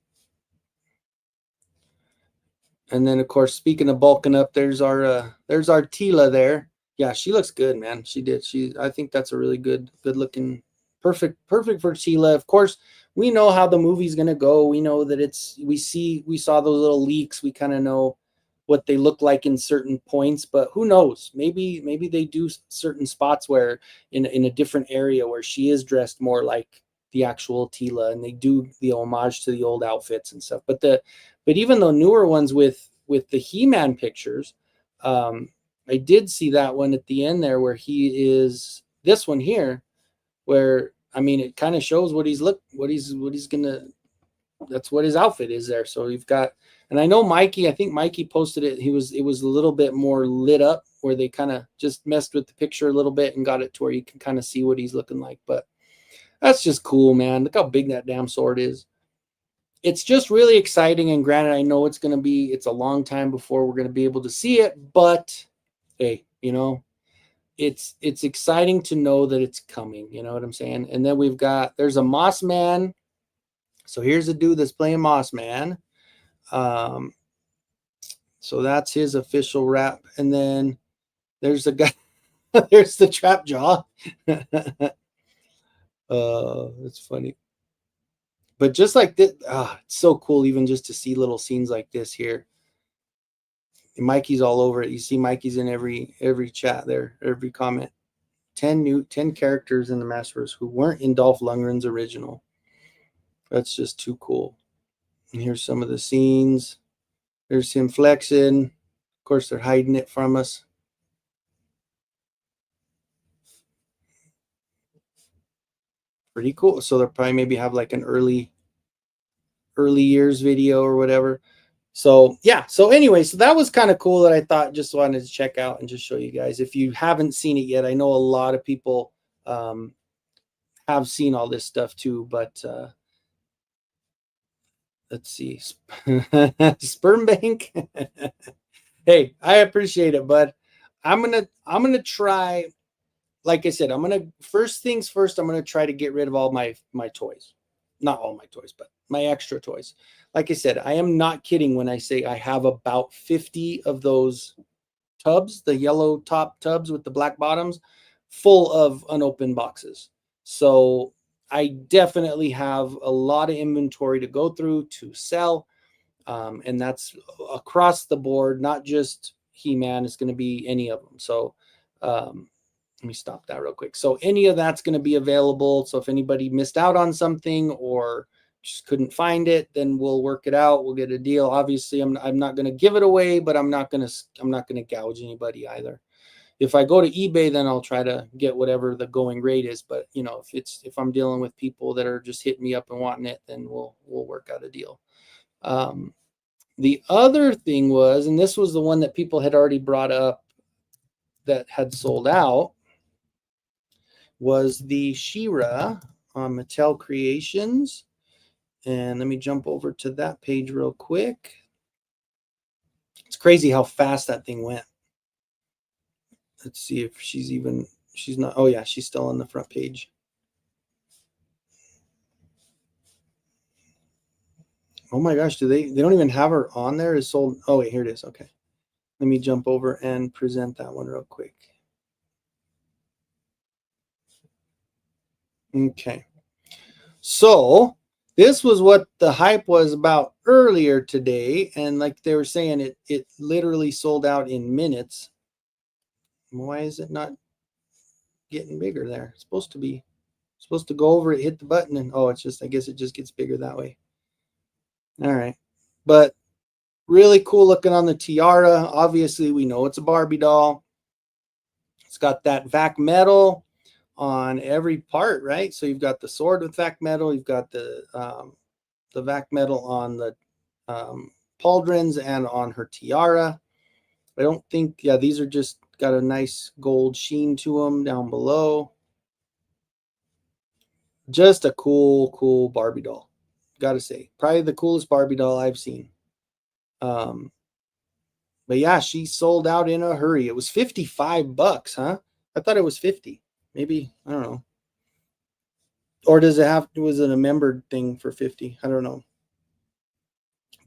And then, of course, speaking of bulking up, there's our Tila there. Yeah, she looks good, man. She did. I think that's a really good looking, perfect for Tila. Of course, we know how the movie's gonna go. We know that we saw those little leaks. We kind of know what they look like in certain points, but who knows? Maybe they do certain spots where in a different area where she is dressed more like the actual Tila, and they do the homage to the old outfits and stuff. But even the newer ones with the He-Man pictures, I did see that one at the end there where he is, this one here, where I mean it kind of shows what he's gonna, that's what his outfit is there. So you've got, and I know Mikey, I think Mikey posted it. It was a little bit more lit up where they kind of just messed with the picture a little bit and got it to where you can kind of see what he's looking like. But that's just cool, man. Look how big that damn sword is. It's just really exciting. And granted, I know it's a long time before we're going to be able to see it, but hey, it's exciting to know that it's coming. You know what I'm saying? And then there's a Moss Man. So here's a dude that's playing Moss Man. So that's his official wrap. And then there's the guy, there's the Trap Jaw. It's funny. But just like this, it's so cool even just to see little scenes like this here. And Mikey's all over it. You see Mikey's in every chat there, every comment. 10 characters in the Masterverse who weren't in Dolph Lundgren's original. That's just too cool. And here's some of the scenes. There's him flexing. Of course, they're hiding it from us. Pretty cool. So they'll probably maybe have like an early years video or whatever. So yeah. So anyway, so that was kind of cool that I thought just wanted to check out and just show you guys. If you haven't seen it yet, I know a lot of people have seen all this stuff too, but let's see. Sperm bank. Hey, I appreciate it, but I'm gonna try. Like I said, I'm gonna first things first. I'm gonna try to get rid of all my toys, not all my toys, but my extra toys. Like I said, I am not kidding when I say I have about 50 of those tubs, the yellow top tubs with the black bottoms, full of unopened boxes. So I definitely have a lot of inventory to go through to sell. And that's across the board, not just He-Man. It's going to be any of them. So let me stop that real quick. So any of that's going to be available. So if anybody missed out on something or just couldn't find it, then we'll work it out. We'll get a deal. Obviously, I'm not going to give it away, but I'm not going to gouge anybody either. If I go to eBay, then I'll try to get whatever the going rate is. But you know, if I'm dealing with people that are just hitting me up and wanting it, then we'll work out a deal. The other thing was, and this was the one that people had already brought up that had sold out, was the She-Ra on Mattel Creations. And let me jump over to that page real quick. It's crazy how fast that thing went. Let's see if she's not. Oh yeah, she's still on the front page. Oh my gosh, they don't even have her on there? Is sold. Oh wait, here it is. Okay. Let me jump over and present that one real quick. Okay. So this was what the hype was about earlier today. And like they were saying, it literally sold out in minutes. Why is it not getting bigger there? It's supposed to go over it, hit the button, and oh, I guess it just gets bigger that way. All right. But really cool looking on the tiara. Obviously, we know it's a Barbie doll. It's got that vac metal on every part, right? So you've got the sword with vac metal. You've got the vac metal on the pauldrons and on her tiara. I don't think, yeah, these are just got a nice gold sheen to them down below. Just a cool Barbie doll. Gotta say, probably the coolest Barbie doll I've seen. But yeah, she sold out in a hurry. It was $55, huh? I thought it was 50. Maybe, I don't know. Or was it a member thing for 50? I don't know.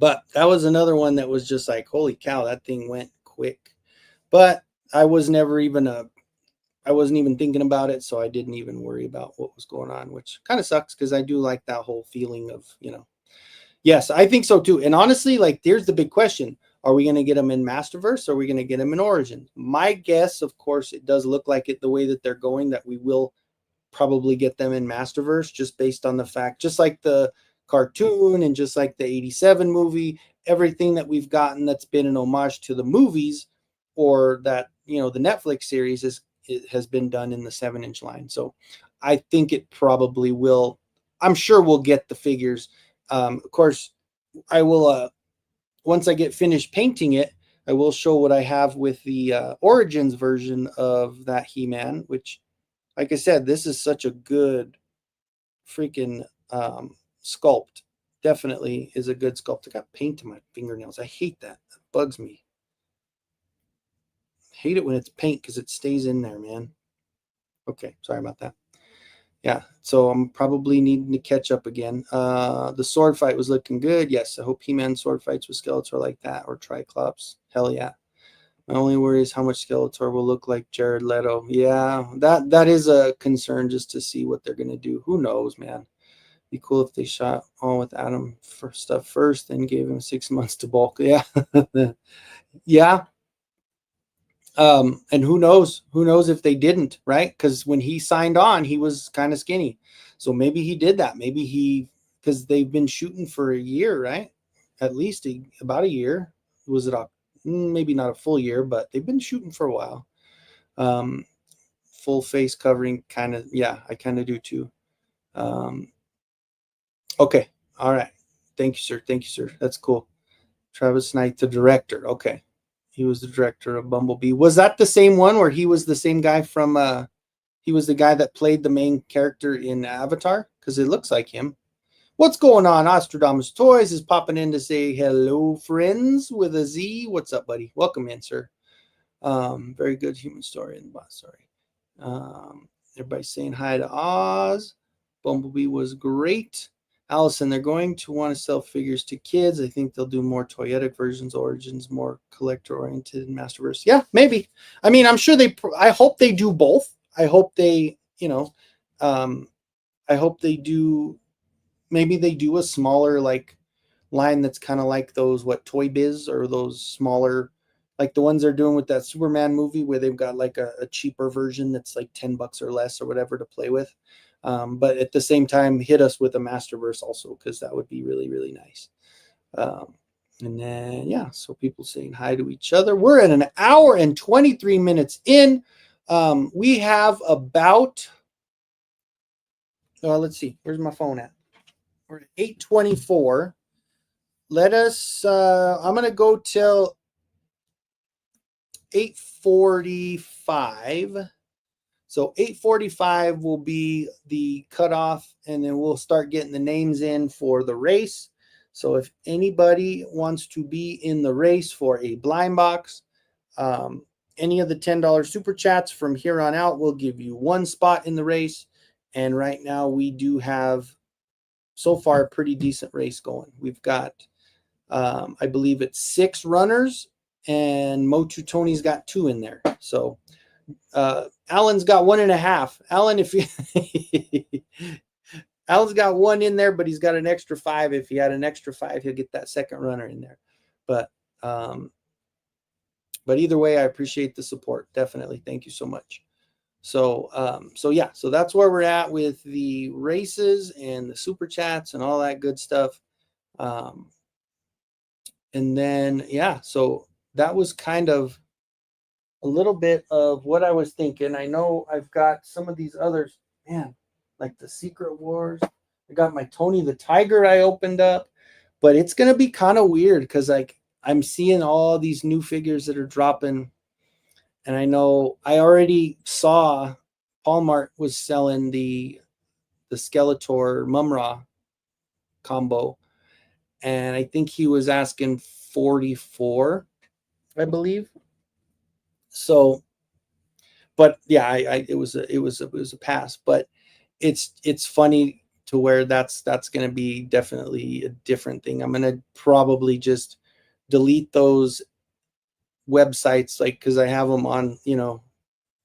But that was another one that was just like, holy cow, that thing went quick. But I wasn't even thinking about it, so I didn't even worry about what was going on, which kind of sucks because I do like that whole feeling of, yes, I think so too. And honestly, like, there's the big question. Are we going to get them in Masterverse or are we going to get them in Origin? My guess, of course, it does look like it the way that they're going, that we will probably get them in Masterverse, just based on the fact, just like the cartoon and just like the 87 movie, everything that we've gotten that's been an homage to the movies or that, the Netflix series it has been done in the 7-inch line. So I think it probably will. I'm sure we'll get the figures. Of course, I will, once I get finished painting it, I will show what I have with the Origins version of that He-Man, which, like I said, this is such a good freaking sculpt. Definitely is a good sculpt. I got paint in my fingernails. I hate that. That bugs me. I hate it when it's paint because it stays in there, man. Okay, sorry about that. Yeah, so I'm probably needing to catch up again. The sword fight was looking good. Yes, I hope He-Man sword fights with Skeletor like that, or Triclops. Hell yeah. My only worry is how much Skeletor will look like Jared Leto. Yeah, that is a concern, just to see what they're gonna do. Who knows, man? Be cool if they shot all with Adam for stuff first, then gave him 6 months to bulk. Yeah, yeah. And who knows? Who knows if they didn't, right? Because when he signed on, he was kind of skinny. So maybe he did that. Maybe because they've been shooting for a year, right? At least about a year. Was it maybe not a full year, but they've been shooting for a while. Full face covering, kind of, yeah, I kind of do too. Okay, all right. Thank you, sir. Thank you, sir. That's cool. Travis Knight, the director. Okay, he was the director of Bumblebee. Was that the same one where he was the same guy from? He was the guy that played the main character in Avatar, because it looks like him. What's going on? Ostradamus Toys is popping in to say hello, friends, with a Z. What's up, buddy? Welcome in, sir. Very good human story in the box. Sorry. Everybody's saying hi to Oz. Bumblebee was great. Allison, they're going to want to sell figures to kids. I think they'll do more toyetic versions, Origins, more collector-oriented, and Masterverse. Yeah, maybe. I mean, I'm sure I hope they do both. I hope they, I hope they do, maybe they do a smaller, like, line that's kind of like those, Toy Biz, or those smaller, like the ones they're doing with that Superman movie where they've got like a cheaper version that's like $10 or less or whatever to play with. But at the same time, hit us with a Masterverse also, because that would be really, really nice. And then, yeah, so people saying hi to each other. We're at an hour and 23 minutes in. We have about, let's see, where's my phone at? We're at 8:24. Let us, I'm going to go till 8:45. So 8:45 will be the cutoff, and then we'll start getting the names in for the race. So if anybody wants to be in the race for a blind box, any of the $10 super chats from here on out will give you one spot in the race. And right now we do have, so far, a pretty decent race going. We've got, I believe it's 6 runners, and Motu Tony's got 2 in there. So Alan's got 1.5. Alan, if you Alan's got 1 in there, but he's got an extra 5. If he had an extra 5, he'll get that second runner in there. But either way, I appreciate the support. Definitely. Thank you so much. So yeah, so that's where we're at with the races and the super chats and all that good stuff. And then, yeah, so that was kind of a little bit of what I was thinking. I know I've got some of these others, man, like the Secret Wars. I got my Tony the Tiger I opened up, but it's going to be kind of weird because, like, I'm seeing all these new figures that are dropping. And I know I already saw Walmart was selling the Skeletor Mumra combo, and I think he was asking 44, I believe. So, but yeah, it was a pass. But it's funny to where that's going to be definitely a different thing. I'm going to probably just delete those websites, like, because I have them on,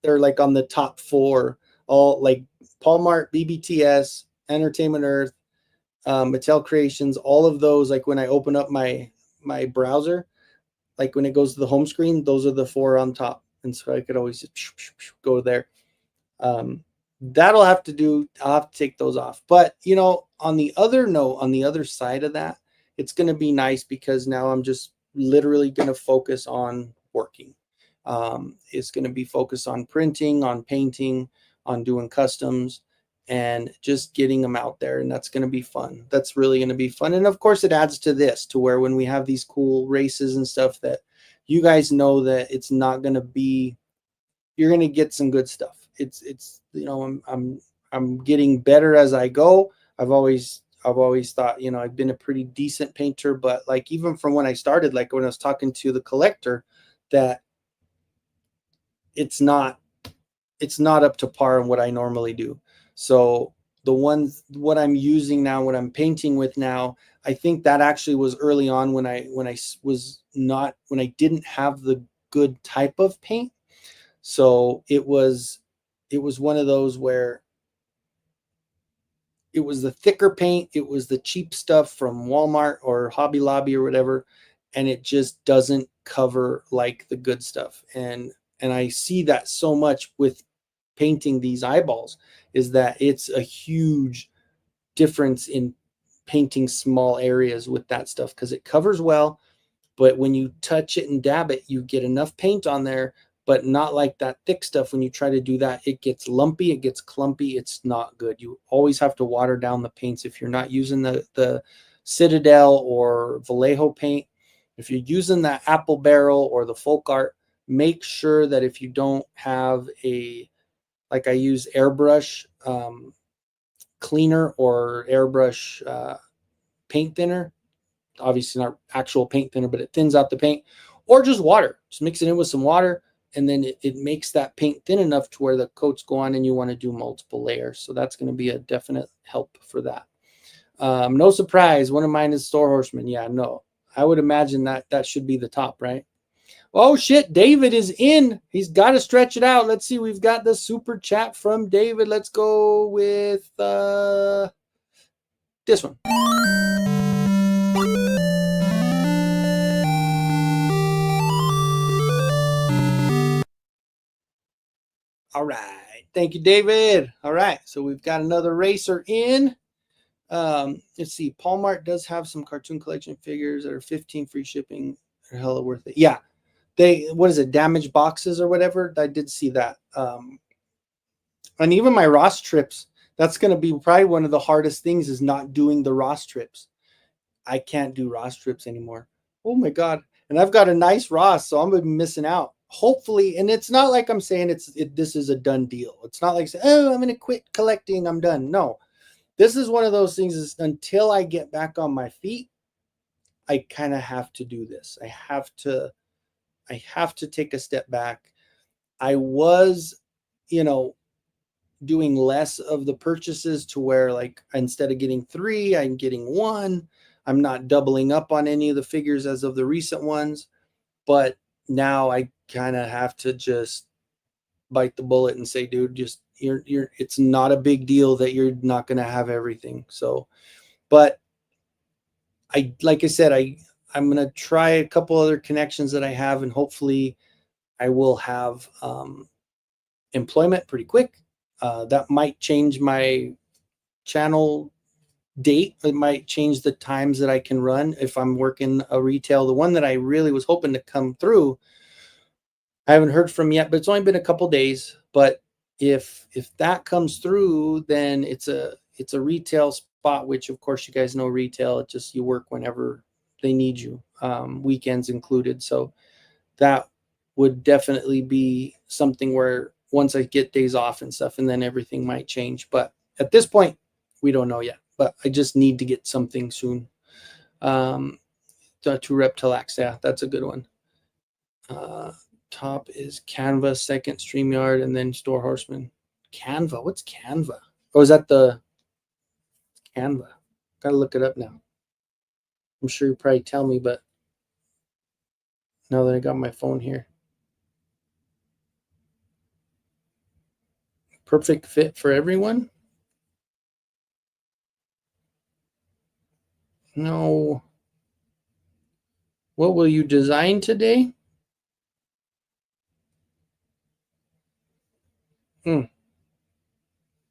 they're like on the top 4, all like Walmart, BBTS, Entertainment Earth, Mattel Creations, all of those. Like when I open up my browser, like when it goes to the home screen, those are the 4 on top, and so I could always just go there. I'll have to take those off. But on the other note, on the other side of that, it's going to be nice because now I'm just literally going to focus on working. It's going to be focused on printing, on painting, on doing customs, and just getting them out there. And that's going to be fun. That's really going to be fun. And of course it adds to this, to where when we have these cool races and stuff, that you guys know that it's not going to be, you're going to get some good stuff. It's I'm getting better as I go. I've always thought, I've been a pretty decent painter, but like even from when I started, like when I was talking to the collector, that it's not up to par in what I normally do. So what I'm using now, what I'm painting with now, I think that actually was early on when I didn't have the good type of paint. So it was one of those where it was the thicker paint, it was the cheap stuff from Walmart or Hobby Lobby or whatever, and it just doesn't cover like the good stuff. And I see that so much with painting these eyeballs, is that it's a huge difference in painting small areas with that stuff, because it covers well, But when you touch it and dab it, you get enough paint on there, but not like that thick stuff. When you try to do that, it gets lumpy, it gets clumpy. It's not good. You always have to water down the paints if you're not using the Citadel or Vallejo paint. If you're using that Apple Barrel or the Folk Art, make sure that if you don't have like I use airbrush cleaner or airbrush paint thinner, obviously not actual paint thinner, but it thins out the paint, or just water. Just mix it in with some water, and then it makes that paint thin enough to where the coats go on and you want to do multiple layers. So that's going to be a definite help for that. No surprise, one of mine is Store Horseman. Yeah, no, I would imagine that should be the top, right? Oh shit, David is in. He's got to stretch it out. Let's see. We've got the super chat from David. Let's go with this one. All right. Thank you, David. All right. So we've got another racer in. Let's see. Paulmart does have some cartoon collection figures that are 15 free shipping. They're hella worth it. Yeah. What is it? Damaged boxes or whatever. I did see that. And even my Ross trips, that's going to be probably one of the hardest things is not doing the Ross trips. I can't do Ross trips anymore. Oh my God. And I've got a nice Ross, so I'm going to be missing out. Hopefully, and it's not like I'm saying this is a done deal. It's not like, oh, I'm going to quit collecting, I'm done. No, this is one of those things is until I get back on my feet, I kind of have to do this. I have to take a step back. I was, doing less of the purchases to where like instead of getting 3, I'm getting 1. I'm not doubling up on any of the figures as of the recent ones, but now I kind of have to just bite the bullet and say, dude, just it's not a big deal that you're not going to have everything. So, but like I said, I'm going to try a couple other connections that I have, and hopefully I will have employment pretty quick. That might change my channel date. It might change the times that I can run if I'm working a retail. The one that I really was hoping to come through, I haven't heard from yet, but it's only been a couple days. But if that comes through, then it's a retail spot, which of course you guys know retail. It just you work whenever they need you, weekends included. So that would definitely be something where once I get days off and stuff, and then everything might change. But at this point, we don't know yet. But I just need to get something soon. To Reptilax, yeah, that's a good one. Top is Canva, second StreamYard, and then Store Horseman. Canva, what's Canva? Oh, is that the Canva? Gotta look it up now. I'm sure you probably tell me, but now that I got my phone here. Perfect fit for everyone? No. What will you design today?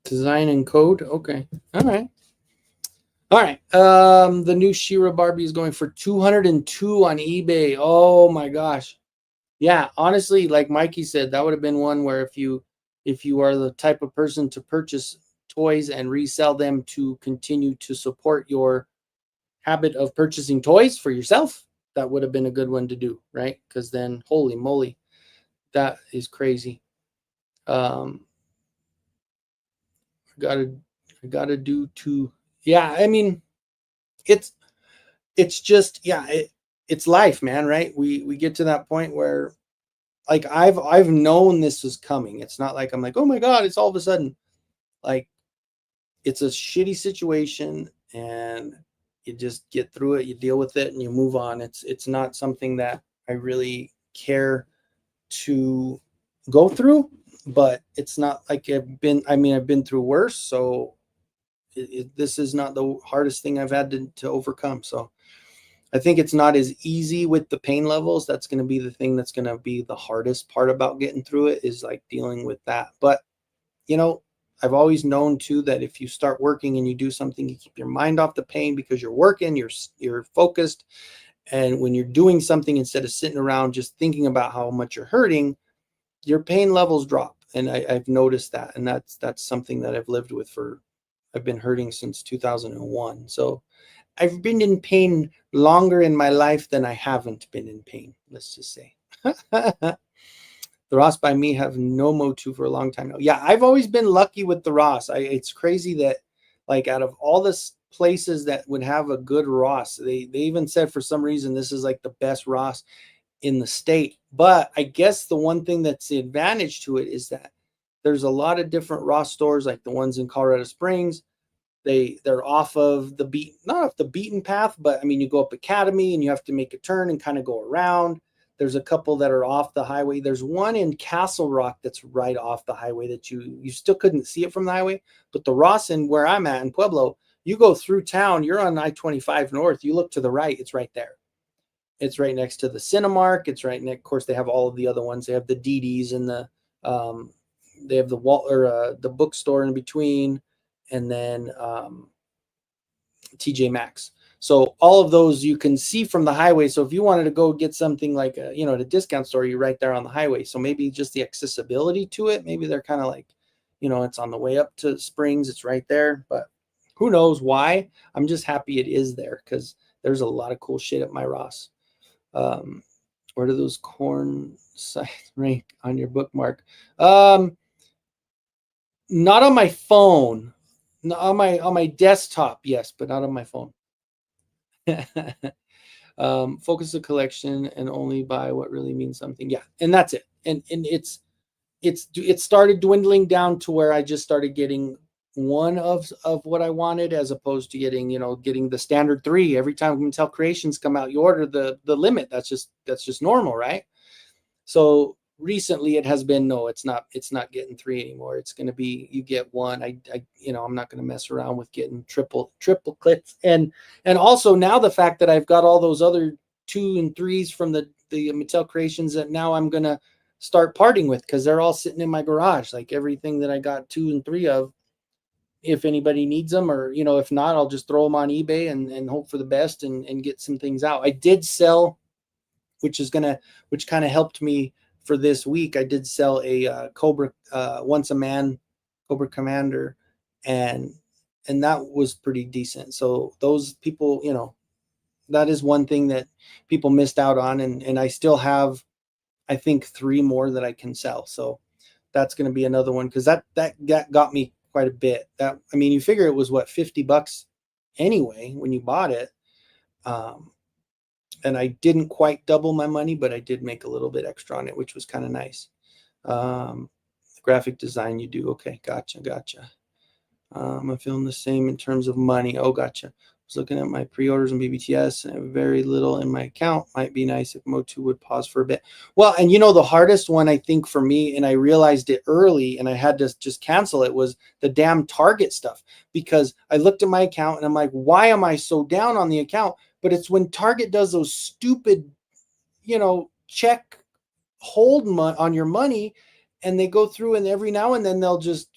Design and code. Okay. All right. All right. The new She-Ra Barbie is going for 202 on eBay. Oh my gosh. Yeah, honestly, like Mikey said, that would have been one where if you are the type of person to purchase toys and resell them to continue to support your habit of purchasing toys for yourself, that would have been a good one to do, right? Because then, holy moly, that is crazy. I gotta do two. Yeah, I mean, it's just it's life, man, right? We get to that point where like I've known this was coming. It's not like I'm like, oh my God, it's all of a sudden. Like it's a shitty situation and you just get through it, you deal with it and you move on. It's not something that I really care to go through, but it's not like I've been through worse. So this is not the hardest thing I've had to overcome. So I think it's not as easy with the pain levels. That's going to be the thing that's going to be the hardest part about getting through it is like dealing with that. But, I've always known too that if you start working and you do something, you keep your mind off the pain because you're working, you're focused, And when you're doing something instead of sitting around just thinking about how much you're hurting, your pain levels drop. And I've noticed that. And that's something that I've lived with I've been hurting since 2001. So I've been in pain longer in my life than I haven't been in pain, let's just say. The Ross by me have no Motu for a long time now. Yeah, I've always been lucky with the Ross. It's crazy that, like, out of all the places that would have a good Ross, they even said for some reason this is like the best Ross in the state. But I guess the one thing that's the advantage to it is that there's a lot of different Ross stores, like the ones in Colorado Springs. They're off of not off the beaten path, but I mean, you go up Academy and you have to make a turn and kind of go around. There's a couple that are off the highway. There's one in Castle Rock that's right off the highway that you still couldn't see it from the highway. But the Ross, in where I'm at in Pueblo, you go through town, you're on I-25 North, you look to the right, it's right there. It's right next to the Cinemark. It's right next. Of course, they have all of the other ones. They have the DDs and they have the bookstore in between, and then TJ Maxx. So all of those you can see from the highway. So if you wanted to go get something like at a discount store, you're right there on the highway. So maybe just the accessibility to it. Maybe they're kind of like, it's on the way up to Springs. It's right there, but who knows why? I'm just happy it is there because there's a lot of cool shit at my Ross. Where do those corn sites rank on your bookmark? Not on my phone. On my desktop, yes, but not on my phone. Focus the collection and only buy what really means something. Yeah, and that's it. And it started dwindling down to where I just started getting one of what I wanted, as opposed to getting the standard 3 every time Mattel Creations come out. You order the limit. That's just normal, right? So recently it has been, no, it's not getting 3 anymore. It's going to be, you get 1. I'm not going to mess around with getting triple clips. And also now the fact that I've got all those other 2 and 3s from the Mattel Creations that now I'm going to start parting with, because they're all sitting in my garage, like everything that I got 2 and 3 of. If anybody needs them, or if not, I'll just throw them on eBay and hope for the best and get some things out. I did sell, which kind of helped me for this week. I did sell a Cobra Once a Man Cobra Commander, and that was pretty decent. So those people, that is one thing that people missed out on, and I still have, I think, 3 more that I can sell. So that's going to be another one, because that got me quite a bit. That, I mean, you figure it was what, $50 anyway when you bought it. And I didn't quite double my money, but I did make a little bit extra on it, which was kind of nice. Graphic design you do. Okay, gotcha. I'm feeling the same in terms of money. Oh, gotcha. I was looking at my pre-orders on BBTS and I have very little in my account. Might be nice if Motu would pause for a bit. Well, and the hardest one, I think, for me, and I realized it early and I had to just cancel it, was the damn Target stuff. Because I looked at my account and I'm like, why am I so down on the account? But it's when Target does those stupid, check hold on your money, and they go through and every now and then they'll just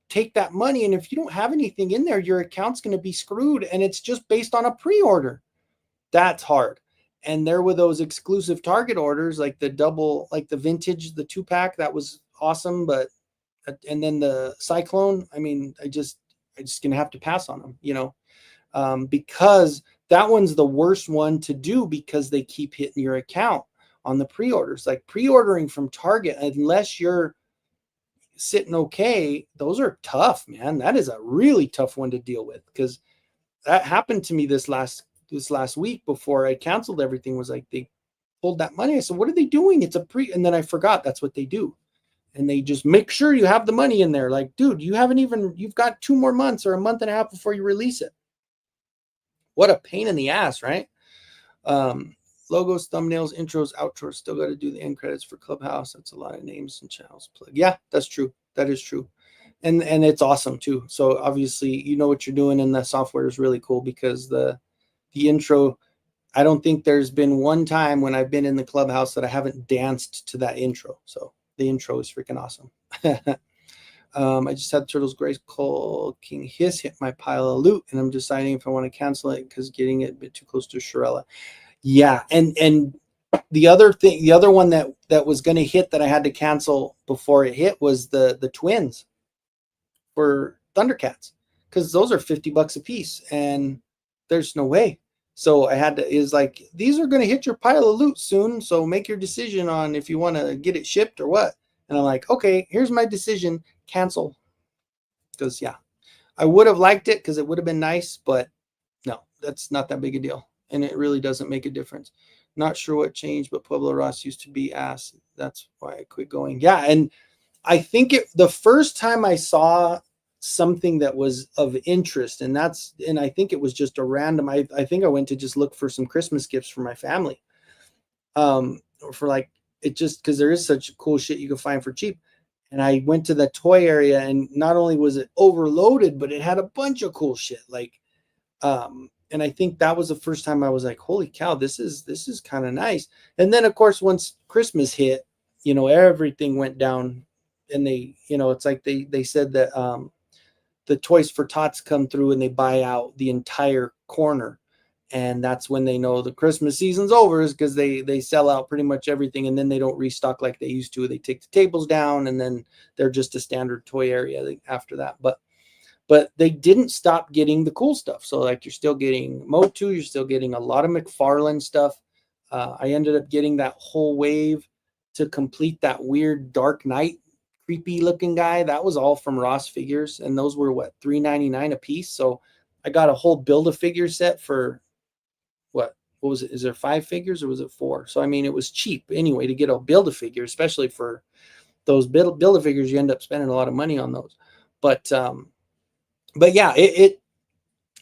take that money. And if you don't have anything in there, your account's going to be screwed. And it's just based on a pre-order. That's hard. And there were those exclusive Target orders, like the double, like the vintage, the 2-pack, that was awesome. And then the Cyclone, I mean, I just going to have to pass on them, because that one's the worst one to do, because they keep hitting your account on the pre-orders. Like pre-ordering from Target, unless you're sitting okay, those are tough, man. That is a really tough one to deal with, because that happened to me this last week before I canceled everything. Was like, they pulled that money. I said, what are they doing? It's a and then I forgot that's what they do. And they just make sure you have the money in there. Like, dude, you've got 2 more months or a month and a half before you release it. What a pain in the ass, right? Logos, thumbnails, intros, outros. Still got to do the end credits for Clubhouse. That's a lot of names and channels. Yeah, that's true. That is true. And it's awesome too. So obviously, you know what you're doing, and the software is really cool, because the intro, I don't think there's been one time when I've been in the Clubhouse that I haven't danced to that intro. So the intro is freaking awesome. I just had Turtles Grace Cole King Hiss hit my pile of loot, and I'm deciding if I want to cancel it because getting it a bit too close to Shirella. Yeah, and the other thing, the other one that was going to hit that I had to cancel before it hit was the twins for Thundercats, because those are $50 a piece, and there's no way. So I had to, is like, these are going to hit your pile of loot soon, so make your decision on if you want to get it shipped or what. And I'm like, okay, here's my decision, cancel. Because yeah, I would have liked it because it would have been nice, but no, that's not that big a deal, and it really doesn't make a difference. Not sure what changed, but Pueblo Ross used to be ass. That's why I quit going. Yeah, and I think the first time I saw something that was of interest, and I think it was just a random. I think I went to just look for some Christmas gifts for my family, or for like, it just because there is such cool shit you can find for cheap. And I went to the toy area, and not only was it overloaded, but it had a bunch of cool shit. Like, and I think that was the first time I was like, holy cow, this is kind of nice. And then of course, once Christmas hit, everything went down, and it's like they said that the Toys for Tots come through and they buy out the entire corner. And that's when they know the Christmas season's over, is because they sell out pretty much everything, and then they don't restock like they used to. They take the tables down, and then they're just a standard toy area after that. But they didn't stop getting the cool stuff. So like, you're still getting Motu, you're still getting a lot of McFarlane stuff. I ended up getting that whole wave to complete that weird Dark Knight creepy looking guy. That was all from Ross Figures, and those were what, $3.99 a piece. So I got a whole Build-A-Figure set for what was it? Is there 5 figures or was it 4? So I mean, it was cheap anyway to get a Build-A-Figure, especially for those Build-A-Figures. You end up spending a lot of money on those. But yeah, it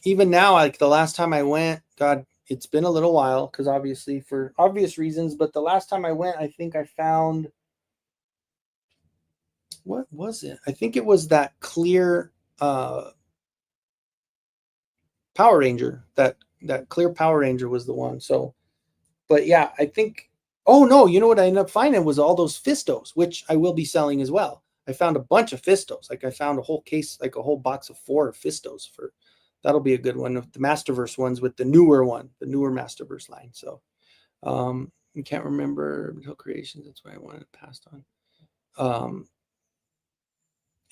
even now, like the last time I went, God, it's been a little while, because obviously for obvious reasons. But the last time I went, I think I found, what was it? I think it was that clear Power Ranger. That clear Power Ranger was the one. So, but yeah, I think. Oh no, you know what I ended up finding was all those Fistos, which I will be selling as well. I found a bunch of Fistos. Like, I found a whole case, like a whole box of 4 Fistos. That'll be a good one. The Masterverse ones with the newer Masterverse line. So I can't remember Hill Creations. That's why I wanted it passed on.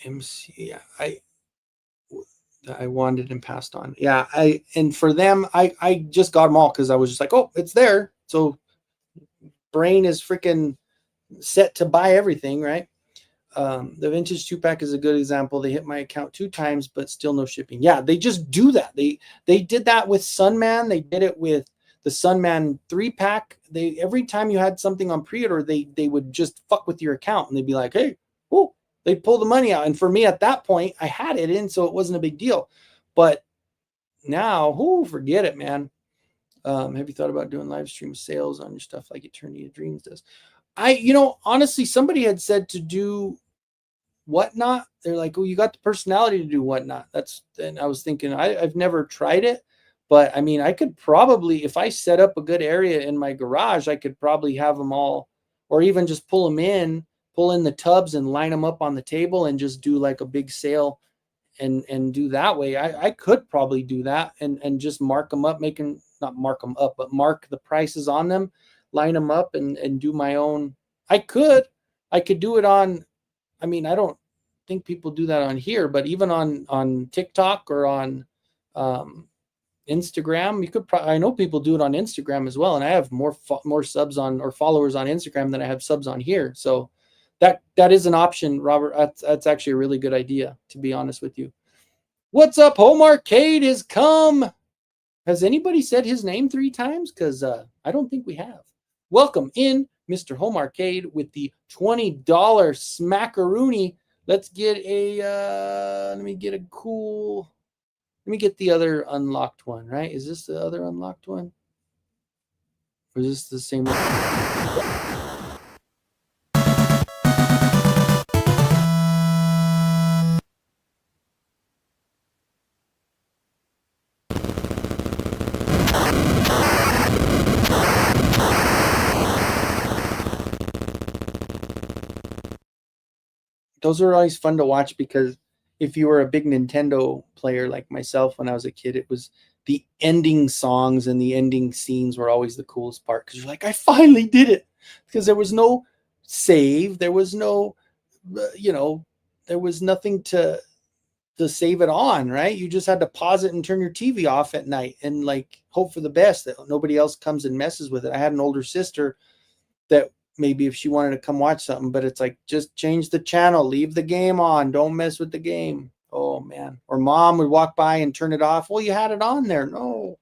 MC, yeah, I wanted and passed on. Yeah, and for them, I just got them all because I was just like, oh, it's there. So brain is freaking set to buy everything, right? The vintage 2-pack is a good example. They hit my account 2 times, but still no shipping. Yeah, they just do that. They did that with Sunman. They did it with the Sunman 3-pack. Every time you had something on pre-order, they would just fuck with your account, and they'd be like, hey, oh, they'd pull the money out. And for me at that point, I had it in, so it wasn't a big deal. But now, forget it, man. Have you thought about doing live stream sales on your stuff like Eternity of Dreams does? Honestly, somebody had said to do Whatnot. They're like, oh, you got the personality to do Whatnot. And I was thinking, I've never tried it, but I mean, I could probably, if I set up a good area in my garage, I could probably have them all, or even just pull in the tubs and line them up on the table and just do like a big sale and do that way. I could probably do that and just mark them up, not mark them up, but mark the prices on them, line them up and do my own. I could do it on, I mean, I don't think people do that on here, but even on TikTok or on Instagram, you could I know people do it on Instagram as well. And I have more subs on, or followers on Instagram than I have subs on here. So that is an option, Robert. That's actually a really good idea, to be honest with you. What's up? Home Arcade has come. Has anybody said his name 3 times? Because I don't think we have. Welcome in, Mr. Home Arcade, with the $20 smackaroonie. Let's get let me get the other unlocked one, right? Is this the other unlocked one? Or is this the same one? Those are always fun to watch, because if you were a big Nintendo player like myself when I was a kid, it was the ending songs and the ending scenes were always the coolest part, because you're like, I finally did it, because there was no save, there was no, there was nothing to save it on, right? You just had to pause it and turn your TV off at night and like hope for the best that nobody else comes and messes with it. I had an older sister that maybe if she wanted to come watch something, but it's like, just change the channel, leave the game on, don't mess with the game. Oh man. Or mom would walk by and turn it off. Well, you had it on there. No.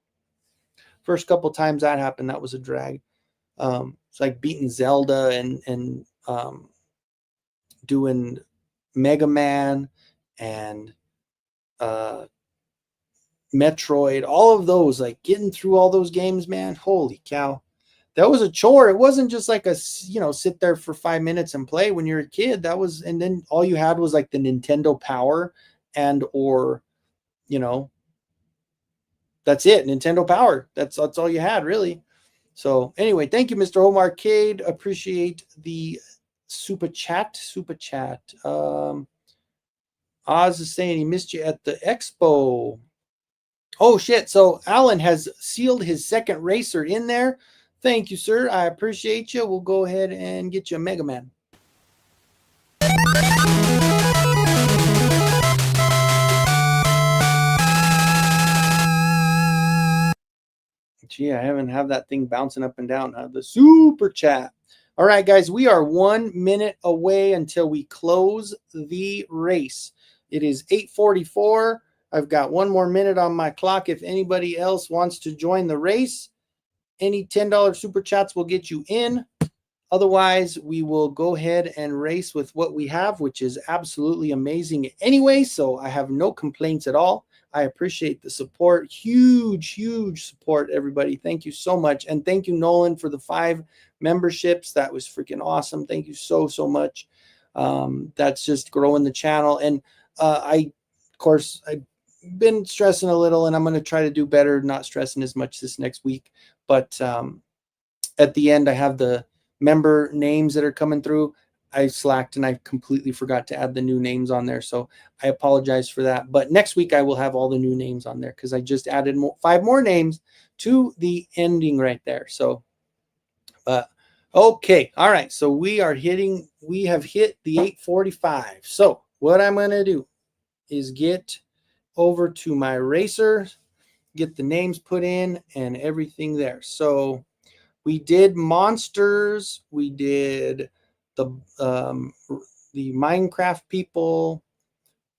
First couple times that happened, that was a drag. It's like beating Zelda and doing Mega Man and Metroid, all of those, like getting through all those games, man. Holy cow. That was a chore. It wasn't just like a, sit there for 5 minutes and play when you're a kid. That was, and then all you had was like the Nintendo Power and, or, that's it. Nintendo Power. That's all you had, really. So anyway, thank you, Mr. Home Arcade. Appreciate the super chat. Oz is saying he missed you at the expo. Oh shit. So Alan has sealed his second racer in there. Thank you, sir. I appreciate you. We'll go ahead and get you a Mega Man. Gee, I haven't had that thing bouncing up and down. The super chat. All right, guys, we are 1 minute away until we close the race. It is 8:44. I've got 1 more minute on my clock. If anybody else wants to join the race, any $10 super chats will get you in. Otherwise, we will go ahead and race with what we have, which is absolutely amazing anyway. So I have no complaints at all. I appreciate the support. Huge, huge support, everybody. Thank you so much. And thank you, Nolan, for the 5 memberships. That was freaking awesome. Thank you so, so much. That's just growing the channel. And of course, I've been stressing a little, and I'm going to try to do better, not stressing as much this next week. But at the end, I have the member names that are coming through. I slacked and I completely forgot to add the new names on there. So I apologize for that. But next week I will have all the new names on there, because I just added 5 more names to the ending right there. So, okay. All right. So we have hit the 8:45. So what I'm going to do is get over to my racer, get the names put in and everything there. So we did monsters. We did the Minecraft people.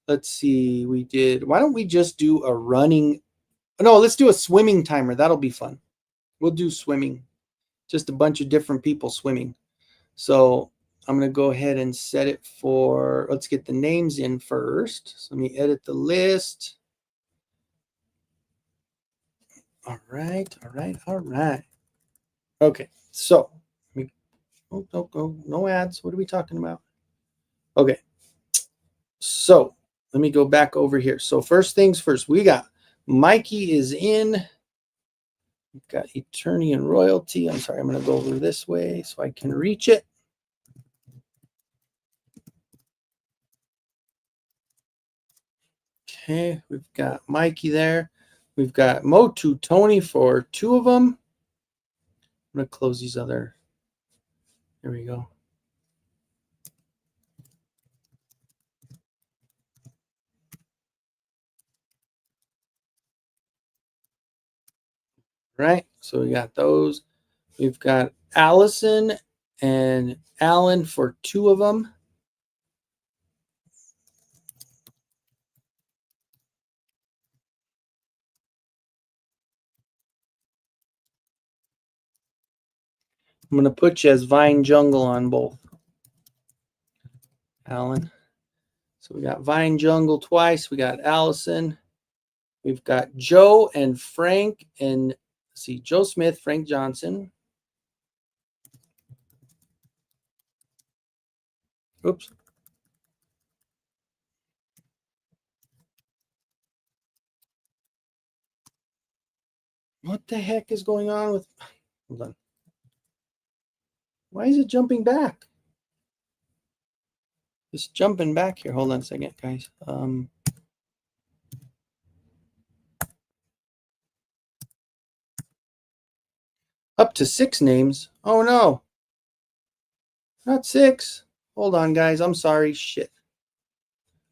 Let's see. We did. Why don't we just do a running? No, let's do a swimming timer. That'll be fun. We'll do swimming. Just a bunch of different people swimming. So I'm going to go ahead and set it for. Let's get the names in first. So let me edit the list. All right. Okay. So no ads. What are we talking about? Okay. So let me go back over here. So first things first, we got Mikey is in. We've got Eternity and Royalty. I'm sorry, I'm going to go over this way so I can reach it. Okay, we've got Mikey there. We've got Motu Tony for 2 of them. I'm going to close these other. There we go. Right, so we got those. We've got Allison and Alan for 2 of them. I'm going to put you as Vine Jungle on both. Alan. So we got Vine Jungle twice. We got Allison. We've got Joe and Frank, and let's see, Joe Smith, Frank Johnson. Oops. What the heck is going on with? Hold on. Why is it jumping back? It's jumping back here. Hold on a second, guys. Up to 6 names. Oh no. Not 6. Hold on, guys. I'm sorry. Shit.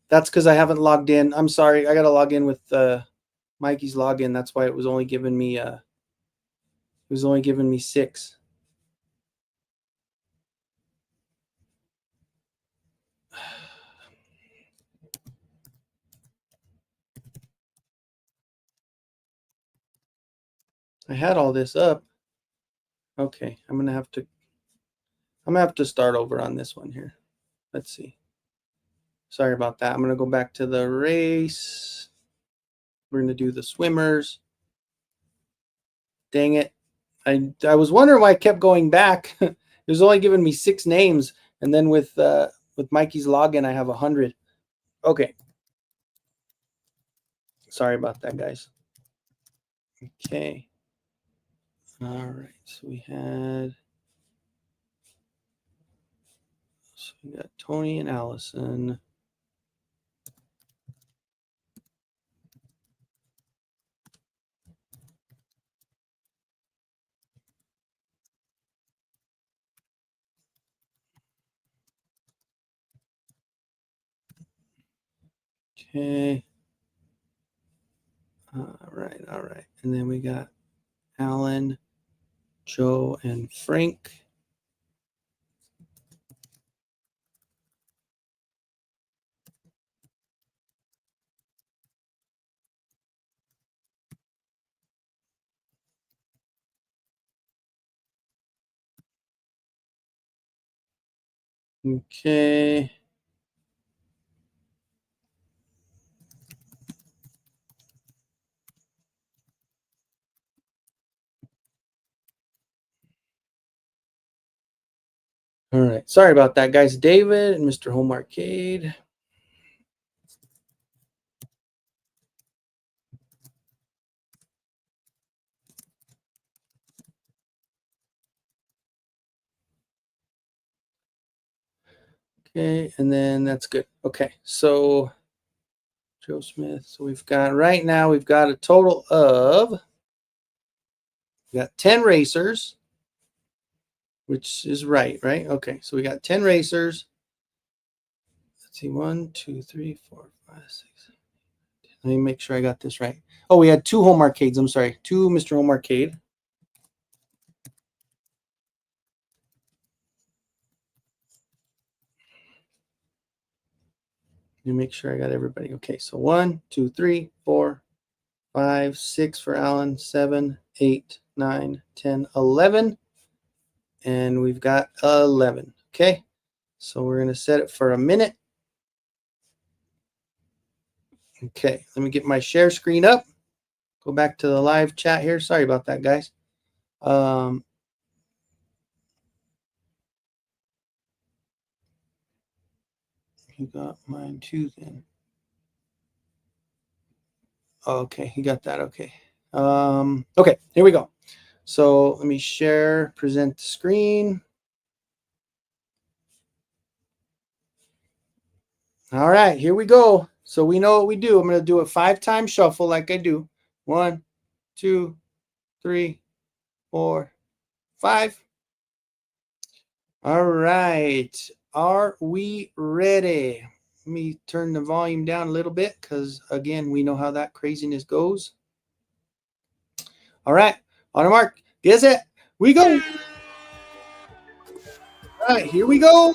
That's because I haven't logged in. I'm sorry. I got to log in with Mikey's login. That's why it was only giving me 6. I had all this up. Okay, I'm gonna have to start over on this one here. Let's see. Sorry about that. I'm gonna go back to the race. We're gonna do the swimmers. Dang it. I was wondering why I kept going back. It was only giving me 6 names, and then with Mikey's login, I have 100. Okay. Sorry about that, guys. Okay. All right. So we got Tony and Allison. Okay. All right. And then we got Alan, Joe, and Frank. Okay. All right. Sorry about that, guys. David and Mr. Home Arcade. Okay, and then that's good. Okay, so Joe Smith. So we've got a total of, we got 10 racers, which is right? Okay, so we got 10 racers. Let's see, 1, 2, 3, 4, 5, 6. Let me make sure I got this right. Oh, we had 2 home arcades. I'm sorry, 2 Mr. Home Arcade. Let me make sure I got everybody. Okay, so 1, 2, 3, 4, 5, 6 for Alan, 7, 8, 9, 10, 11. And we've got 11. Okay, so we're going to set it for a minute. Okay, let me get my share screen up. Go back to the live chat here. Sorry about that, guys. You got mine too then. Okay, you got that. Okay. Okay, here we go. So let me present the screen. All right, here we go. So we know what we do. I'm going to do a 5-time shuffle like I do. 1, 2, 3, 4, 5. All right. Are we ready? Let me turn the volume down a little bit because, again, we know how that craziness goes. All right. On a mark. Get set. We go. All right. Here we go.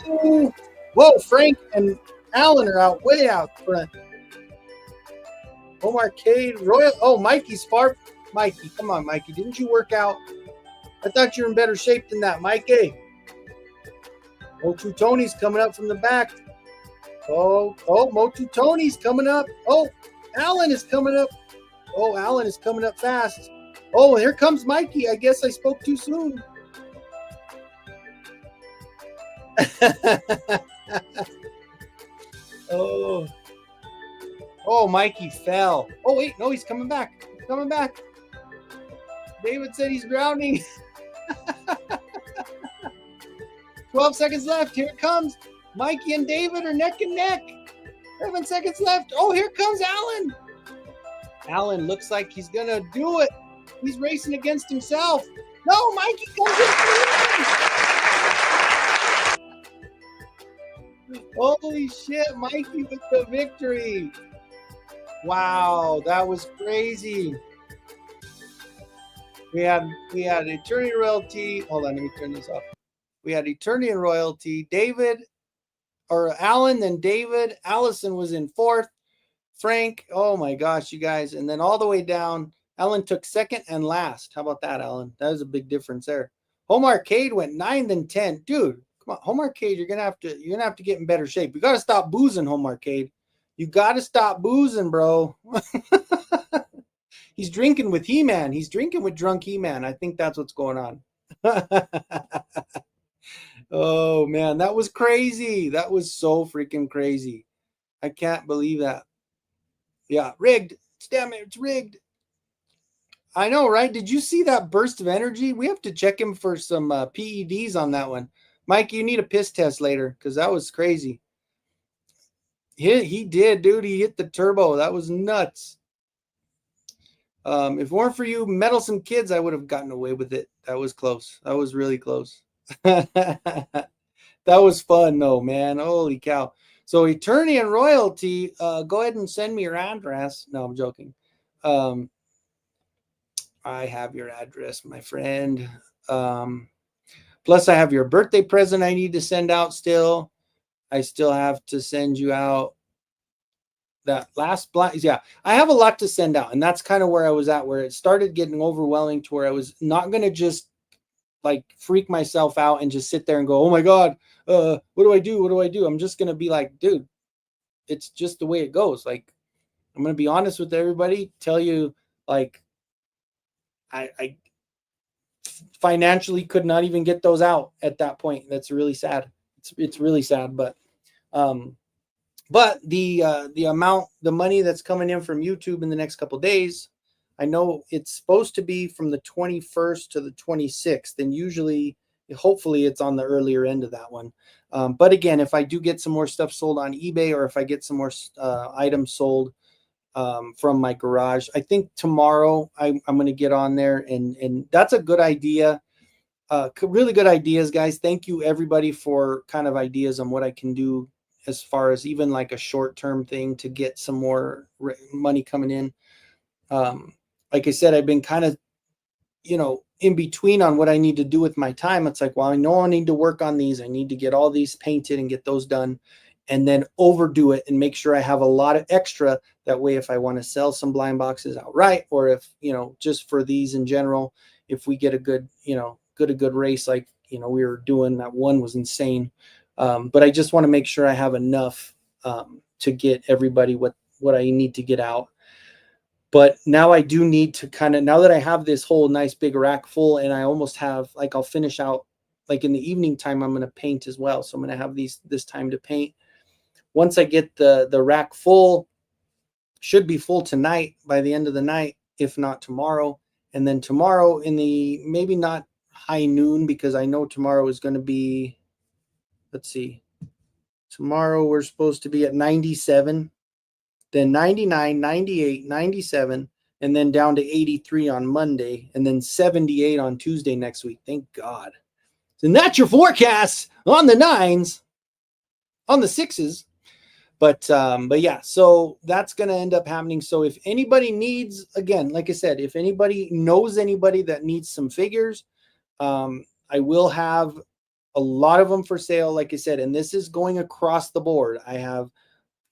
Whoa, Frank and Alan are way out front. Home Arcade, Royal. Oh, Mikey's far. Mikey, come on, Mikey. Didn't you work out? I thought you were in better shape than that, Mikey. Motu Tony's coming up from the back. Oh, Motu Tony's coming up. Oh, Alan is coming up. Oh, Alan is coming up fast. Oh, here comes Mikey. I guess I spoke too soon. Oh, Mikey fell. Oh, wait, no, he's coming back. He's coming back. David said he's grounding. 12 seconds left. Here it comes. Mikey and David are neck and neck. 7 seconds left. Oh, here comes Alan. Alan looks like he's going to do it. He's racing against himself. No, Mikey comes in. Holy shit, Mikey with the victory. Wow, that was crazy. We had Eternity Royalty. Hold on, let me turn this off. We had Eternity and Royalty. David or Alan, then David. Allison was in fourth. Frank, oh my gosh, you guys. And then all the way down, Alan took second and last. How about that, Alan? That was a big difference there. Home Arcade went 9th and 10th. Dude, come on, Home Arcade, you're gonna have to get in better shape. You gotta stop boozing, Home Arcade. You gotta stop boozing, bro. He's drinking with He-Man. He's drinking with drunk He-Man. I think that's what's going on. Oh man, that was crazy. That was so freaking crazy. I can't believe that. Yeah, rigged. Damn it, it's rigged. I know, right? Did you see that burst of energy? We have to check him for some PEDs on that one. Mike, you need a piss test later because that was crazy. He did, dude. He hit the turbo. That was nuts. If it weren't for you meddlesome kids, I would have gotten away with it. That was close. That was really close. That was fun, though, man. Holy cow. So Eternity and Royalty, go ahead and send me your address. No, I'm joking. I have your address, my friend. Plus, I have your birthday present I need to send out still. I still have to send you out that last blind. Yeah, I have a lot to send out. And that's kind of where I was at, where it started getting overwhelming to where I was not going to just like freak myself out and just sit there and go, oh my God, what do I do? What do I do? I'm just going to be like, dude, it's just the way it goes. Like, I'm going to be honest with everybody, tell you, like, I financially could not even get those out at that point. That's really sad. It's really sad, but the amount, the money that's coming in from YouTube in the next couple of days, I know it's supposed to be from the 21st to the 26th, and usually, hopefully, it's on the earlier end of that one. But again, if I do get some more stuff sold on eBay, or if I get some more items sold from my garage, I think tomorrow I'm going to get on there, and that's a good idea. Really good ideas, guys. Thank you everybody for kind of ideas on what I can do as far as even like a short-term thing to get some more money coming in. Like I said, I've been kind of, in between on what I need to do with my time. It's like, well, I know I need to work on these. I need to get all these painted and get those done, and then overdo it and make sure I have a lot of extra. That way, if I want to sell some blind boxes outright, or if, just for these in general, if we get a good, a good race, like, we were doing, that one was insane. But I just want to make sure I have enough to get everybody what I need to get out. But now I do need to now that I have this whole nice big rack full, and I almost have, like, I'll finish out, like in the evening time, I'm going to paint as well. So I'm going to have this time to paint. Once I get the rack full, should be full tonight by the end of the night, if not tomorrow. And then tomorrow in the, maybe not high noon, because I know tomorrow is going to be, let's see, tomorrow we're supposed to be at 97, then 99, 98, 97, and then down to 83 on Monday, and then 78 on Tuesday next week. Thank God. And that's your forecast on the 9s, on the 6s. But yeah, so that's going to end up happening. So if anybody needs, again, like I said, if anybody knows anybody that needs some figures, I will have a lot of them for sale, like I said, and this is going across the board. I have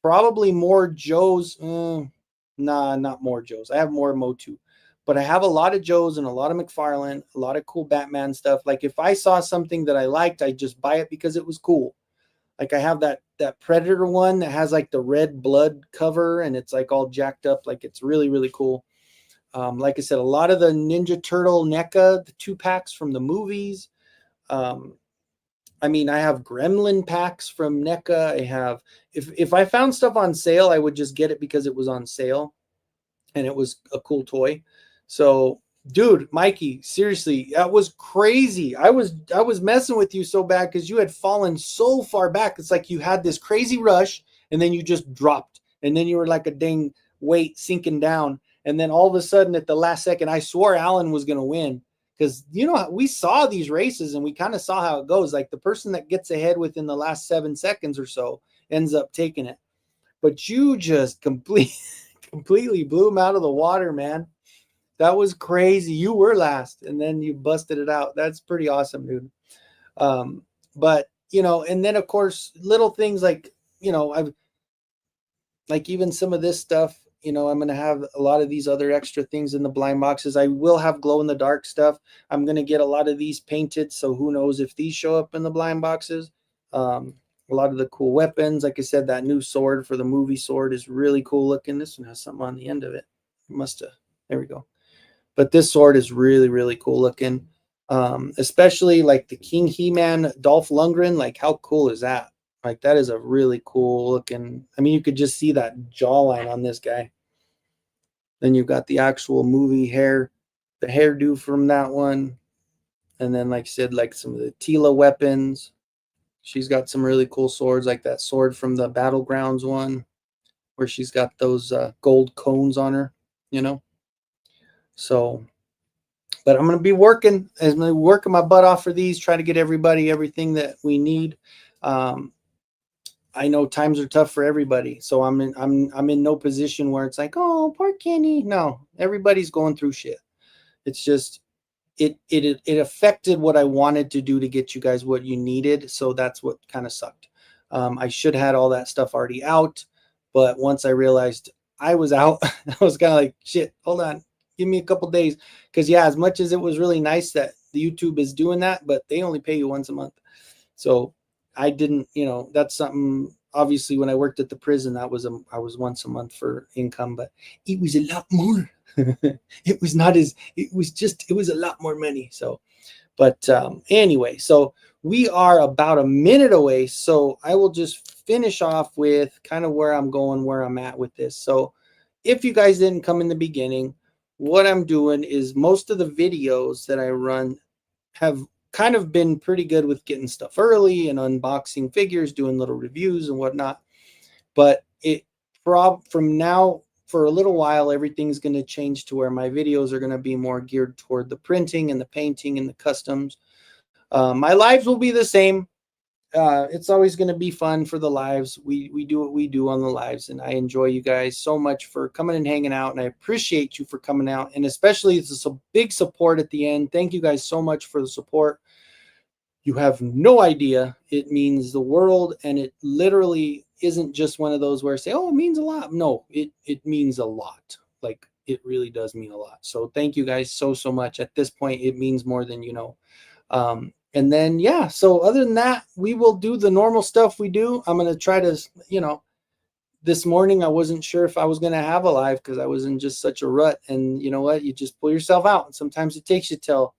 probably more Joes. Not more Joes. I have more Motu, but I have a lot of Joes and a lot of McFarlane, a lot of cool Batman stuff. Like if I saw something that I liked, I just buy it because it was cool. Like I have that Predator one that has like the red blood cover, and it's like all jacked up. Like it's really, really cool. Like I said, a lot of the Ninja Turtle NECA, the 2-packs from the movies. I mean, I have Gremlin packs from NECA. I have, if I found stuff on sale, I would just get it because it was on sale and it was a cool toy. So, dude, Mikey, seriously, that was crazy. I was messing with you so bad because you had fallen so far back. It's like you had this crazy rush and then you just dropped, and then you were like a dang weight sinking down. And then all of a sudden at the last second, I swore Alan was going to win. because we saw these races and we kind of saw how it goes. Like the person that gets ahead within the last 7 seconds or so ends up taking it. But you just completely blew him out of the water, man. That was crazy. You were last, and then you busted it out. That's pretty awesome, dude. But and then of course little things like I've like even some of this stuff. I'm going to have a lot of these other extra things in the blind boxes. I will have glow in the dark stuff. I'm going to get a lot of these painted, so who knows if these show up in the blind boxes. A lot of the cool weapons, like I said, that new sword for the movie sword is really cool looking. This one has something on the end of it. Must have. There we go. But this sword is really, really cool looking. Especially like the King He-Man Dolph Lundgren. Like, how cool is that? Like, that is a really cool looking. I mean, you could just see that jawline on this guy. Then you've got the actual movie hair, the hairdo from that one. And then, like I said, like some of the Tila weapons. She's got some really cool swords, like that sword from the Battlegrounds one, where she's got those gold cones on her, So, but I'm going to be working. I'm going to be working my butt off for these, try to get everybody everything that we need. I know times are tough for everybody, so I'm in no position where it's like, oh, poor Kenny. No, everybody's going through shit. It's just it affected what I wanted to do to get you guys what you needed, so that's what kind of sucked. I should have had all that stuff already out, but once I realized I was out, I was kind of like, shit, hold on, give me a couple days, because as much as it was really nice that the YouTube is doing that, but they only pay you once a month. So I didn't, that's something. Obviously, when I worked at the prison, I was once a month for income, but it was a lot more. It was not as, it was a lot more money. So, but anyway, so we are about a minute away. So I will just finish off with kind of where I'm going, where I'm at with this. So if you guys didn't come in the beginning, what I'm doing is most of the videos that I run have kind of been pretty good with getting stuff early and unboxing figures, doing little reviews and whatnot. But from now for a little while, everything's going to change to where my videos are going to be more geared toward the printing and the painting and the customs. My lives will be the same. It's always going to be fun for the lives. We do what we do on the lives, and I enjoy you guys so much for coming and hanging out, and I appreciate you for coming out, and especially it's a big support at the end. Thank you guys so much for the support. You have no idea. It means the world, and it literally isn't just one of those where I say, oh, it means a lot. No, it means a lot. Like, it really does mean a lot. So thank you guys so much. At this point, it means more than you know. And then, so other than that, we will do the normal stuff we do. I'm going to try to, this morning, I wasn't sure if I was going to have a live because I was in just such a rut. And you know what? You just pull yourself out. And sometimes it takes you till,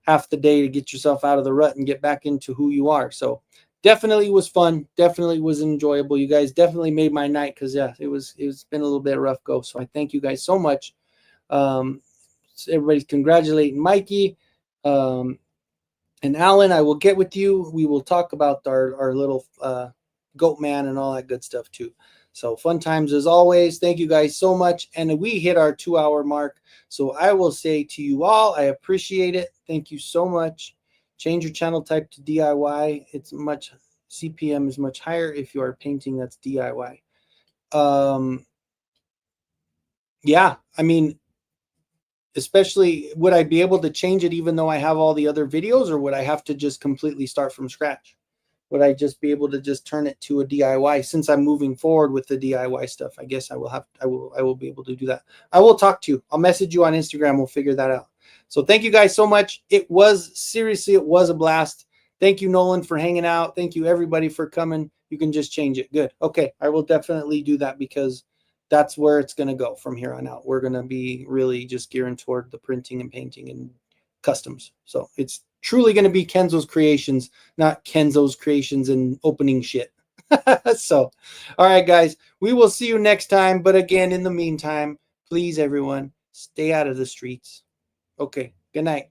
half the day to get yourself out of the rut and get back into who you are. So definitely was fun. Definitely was enjoyable. You guys definitely made my night because, it's been a little bit rough go. So I thank you guys so much. Everybody's congratulating Mikey. And Alan, I will get with you. We will talk about our little goat man and all that good stuff too. So fun times as always. Thank you guys so much. And we hit our 2-hour mark. So I will say to you all, I appreciate it. Thank you so much. Change your channel type to DIY. CPM is much higher if you are painting that's DIY. I mean, especially, would I be able to change it even though I have all the other videos, or would I have to just completely start from scratch? Would I just be able to just turn it to a DIY since I'm moving forward with the DIY stuff? I guess I will be able to do that. I will talk to you. I'll message you on Instagram. We'll figure that out. So thank you guys so much. It was a blast. Thank you, Nolan, for hanging out. Thank you, everybody, for coming. You can just change it. Good. Okay. I will definitely do that because that's where it's going to go from here on out. We're going to be really just gearing toward the printing and painting and customs. So it's truly going to be Kenzo's creations, not Kenzo's creations and opening shit. So, all right, guys, we will see you next time. But again, in the meantime, please, everyone, stay out of the streets. Okay. Good night.